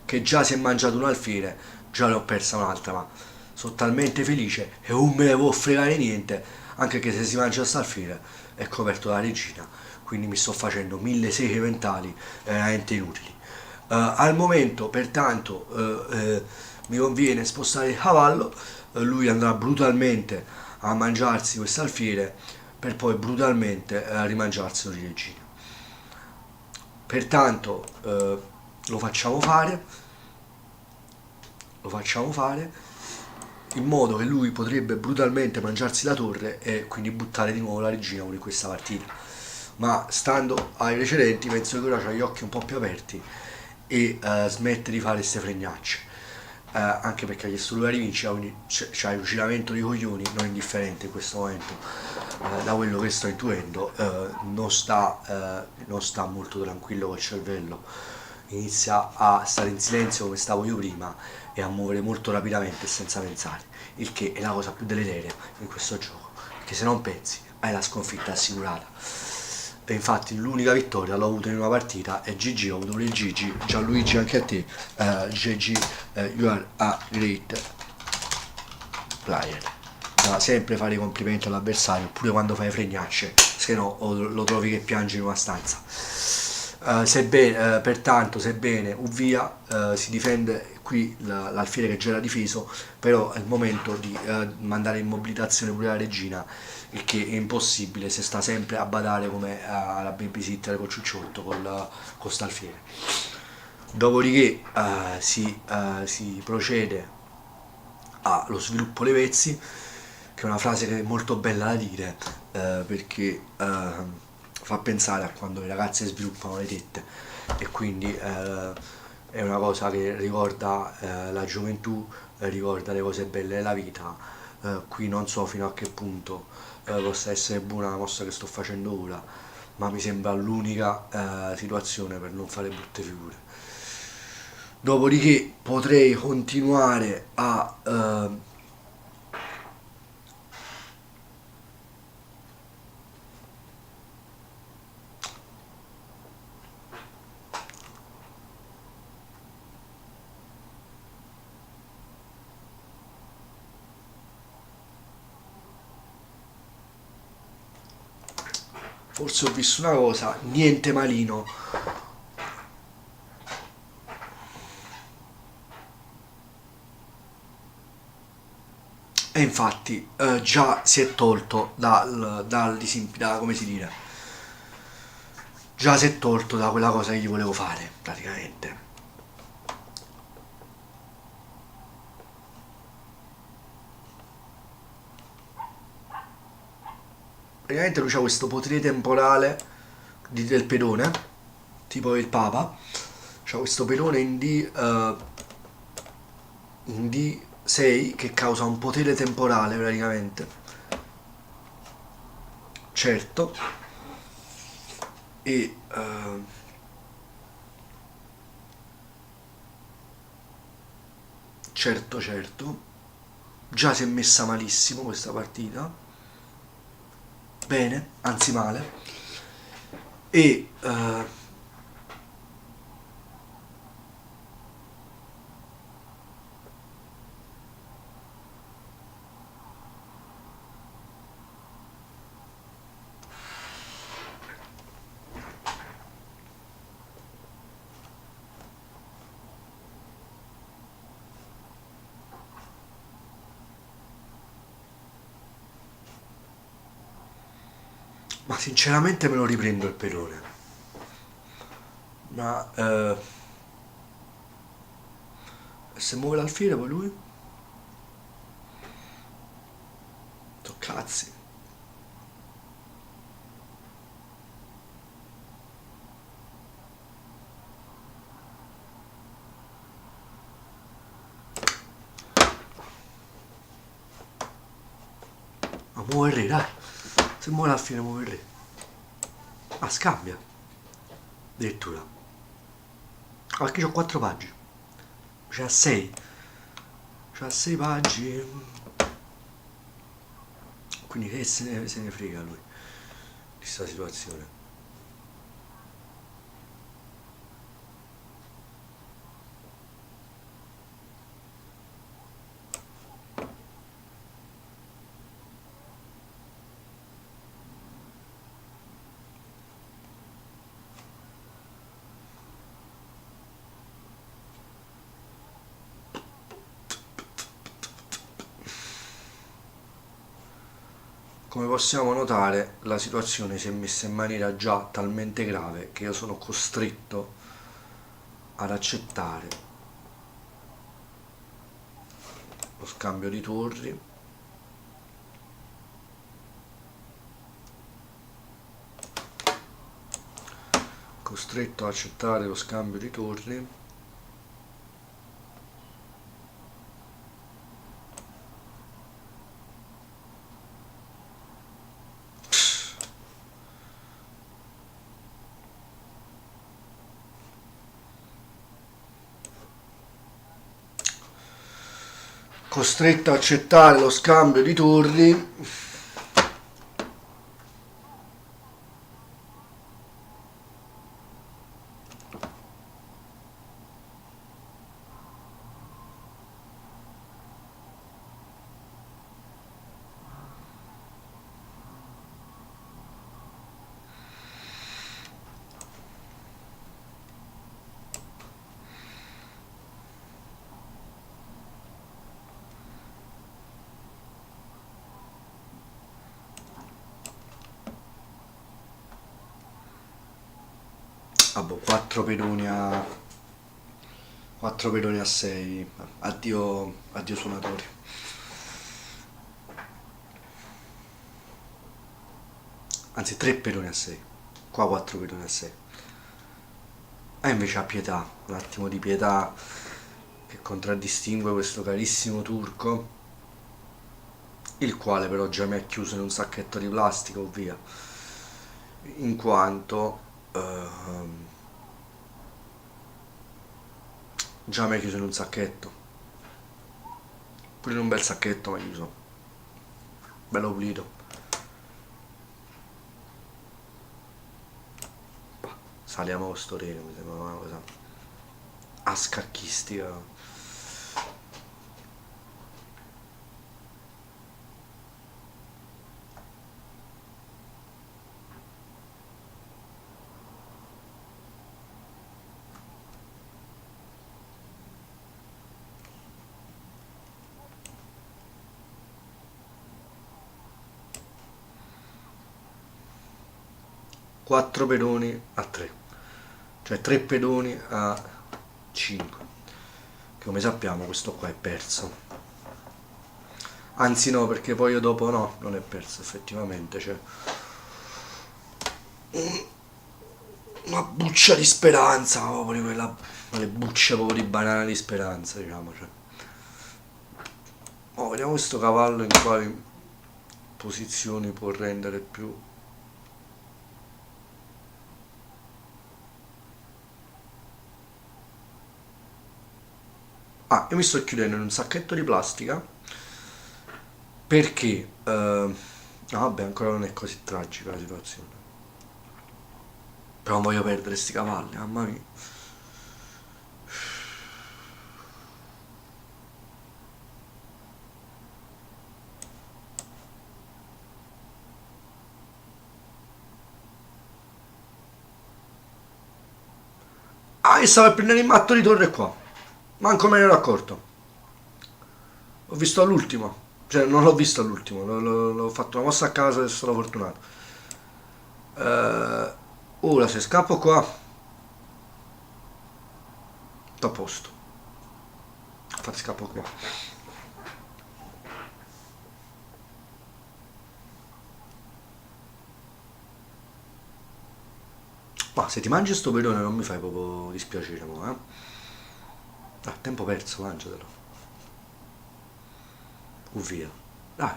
che già si è mangiato un alfiere, già ne ho persa un'altra, ma sono talmente felice e non me ne può fregare niente, anche che se si mangia sta alfiere è coperto dalla regina, quindi mi sto facendo 1000 seghe mentali veramente inutili. Al momento, pertanto, mi conviene spostare il cavallo, lui andrà brutalmente a mangiarsi questo alfiere per poi brutalmente rimangiarsi di regina. Pertanto lo facciamo fare, lo facciamo fare in modo che lui potrebbe brutalmente mangiarsi la torre e quindi buttare di nuovo la regina pure in questa partita. Ma stando ai precedenti penso che ora ha gli occhi un po' più aperti e smette di fare queste fregnacce. Anche perché ha chiesto lui la rivincita, quindi c'ha il giramento di coglioni non indifferente in questo momento. Da quello che sto intuendo non sta molto tranquillo col cervello, inizia a stare in silenzio come stavo io prima e a muovere molto rapidamente e senza pensare, il che è la cosa più deleteria in questo gioco, perché se non pensi hai la sconfitta assicurata. E infatti l'unica vittoria l'ho avuta in una partita e GG, ho avuto pure il GG. Gianluigi, anche a te, GG, you are a great player. Da sempre fare i complimenti all'avversario, pure quando fai fregnacce, se no lo trovi che piange in una stanza. Pertanto, sebbene Uvia si difende qui l'alfiere che già era difeso, però è il momento di mandare in mobilitazione pure la regina, il che è impossibile se sta sempre a badare come alla babysitter col ciucciotto con st'alfiere. Dopodiché si procede allo sviluppo dei pezzi, che è una frase che è molto bella da dire, perché fa pensare a quando le ragazze sviluppano le tette, e quindi è una cosa che ricorda la gioventù, ricorda le cose belle della vita. Qui non so fino a che punto possa essere buona la mossa che sto facendo ora, ma mi sembra l'unica situazione per non fare brutte figure. Dopodiché potrei continuare a forse ho visto una cosa, niente malino. E infatti già si è tolto come si dire, già si è tolto da quella cosa che gli volevo fare, praticamente. Praticamente lui c'ha questo potere temporale del pedone, tipo il Papa, c'ha questo pedone in D6 che causa un potere temporale praticamente. Certo. E certo, già si è messa malissimo questa partita, bene, anzi male, e ma sinceramente me lo riprendo il pedone, ma se muove l'alfiere poi lui, so cazzi. Ma muove il re, dai. Se muove alla fine muove il re. Ah, scambia. Addirittura. Ah, perché ho 4 pagine. C'ha 6. C'ha 6 pagine. Quindi che se ne frega lui di questa situazione. Come possiamo notare, la situazione si è messa in maniera già talmente grave che io sono costretto ad accettare lo scambio di turni. Costretto ad accettare lo scambio di turni. Costretto ad accettare lo scambio di turni. Vabbè, 4 pedoni a 6. Addio, addio suonatori. Anzi, 3 pedoni a 6. Qua 4 pedoni a 6. E invece ha pietà, un attimo di pietà che contraddistingue questo carissimo turco, il quale però già mi è chiuso in un sacchetto di plastica o via, in quanto già mi è chiuso in un sacchetto, pure in un bel sacchetto mi ha chiuso, bello pulito. Saliamo con sto rene, mi sembra una cosa a scacchistica. Quattro pedoni a 3, cioè 3 pedoni a 5, che come sappiamo questo qua è perso. Anzi no, perché poi io dopo no, non è perso effettivamente, cioè una buccia di speranza, proprio quelle bucce proprio di banana di speranza, diciamo, cioè. Oh, vediamo questo cavallo in quali posizioni può rendere più. Ah, io mi sto chiudendo in un sacchetto di plastica perché no, vabbè, ancora non è così tragica la situazione, però non voglio perdere sti cavalli, mamma mia. Ah, io stavo per prendere il matto di torre qua, manco me ne ero accorto. Ho visto all'ultimo, cioè non l'ho visto all'ultimo, l'ho fatto una mossa a casa e sono fortunato. Ora se scappo qua, sto a posto. Infatti scappo qua. Ma se ti mangi sto pedone non mi fai proprio dispiacere, mo, eh? Ah, tempo perso, mangiatelo. O via. Dai.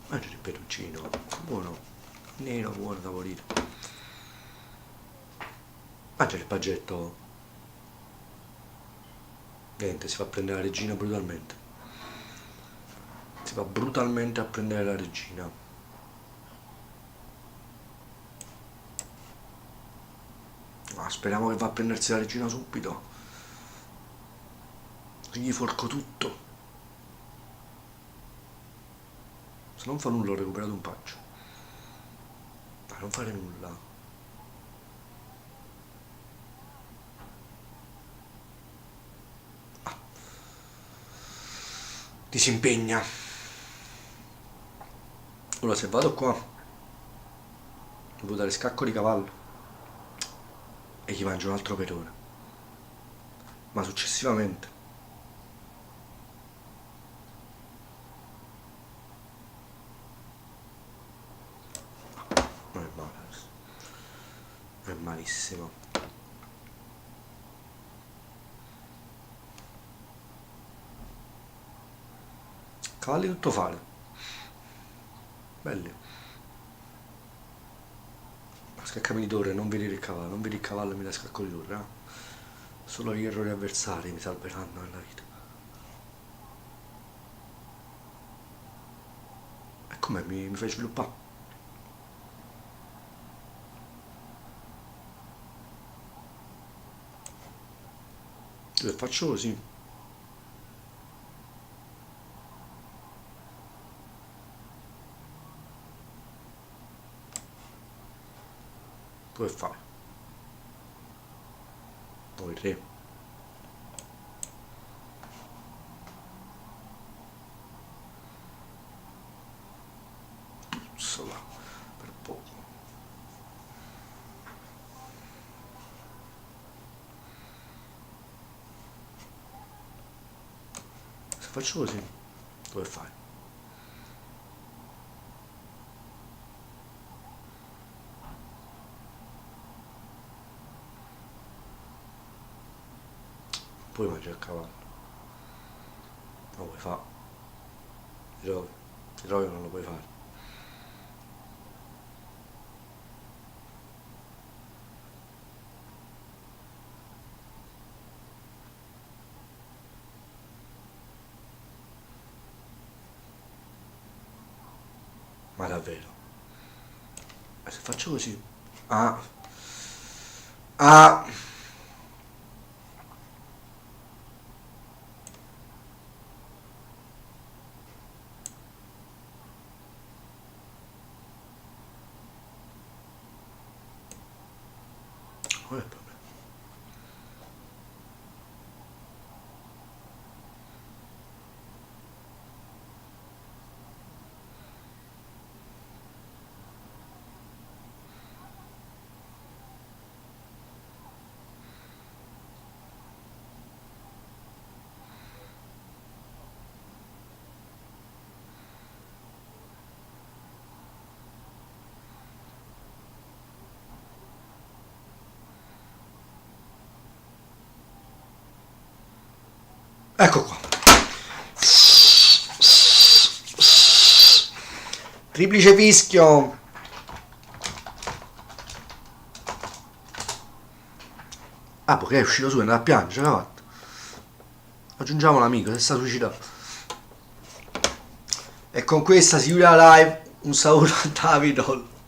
Mangia il peperoncino, buono, nero, buono da morire. Mangia il paggetto. Niente, si fa prendere la regina brutalmente. Si va brutalmente a prendere la regina. Ma speriamo che va a prendersi la regina subito. Gli forco tutto. Se non fa nulla ho recuperato un paggio. Ma non fare nulla. Ti si impegna. Ora se vado qua devo dare scacco di cavallo e gli mangio un altro pedone. Ma successivamente non è male adesso. Non è malissimo. Cavalli tutto fare. Belli. Scaccami di torre, non vedere il cavallo, non vedi il cavallo e mi dai scacco di torre, eh? Solo gli errori avversari mi salveranno nella vita. E com'è? Mi fai sviluppare? Se faccio così. Come fai? Poi re. Puzzola. Per poco. Se faccio così, come fai? Poi mangi il cavallo. Non lo puoi fare. Ti trovi che non lo puoi fare. Ma davvero. E se faccio così? Ah. Ah. Qual è il problema? Ecco qua. Triplice fischio. Ah, perché è uscito su e andava a piangere, l'ha fatto. Aggiungiamo l'amico, si sta suicidando. E con questa si chiude la live. Un saluto a Davidol.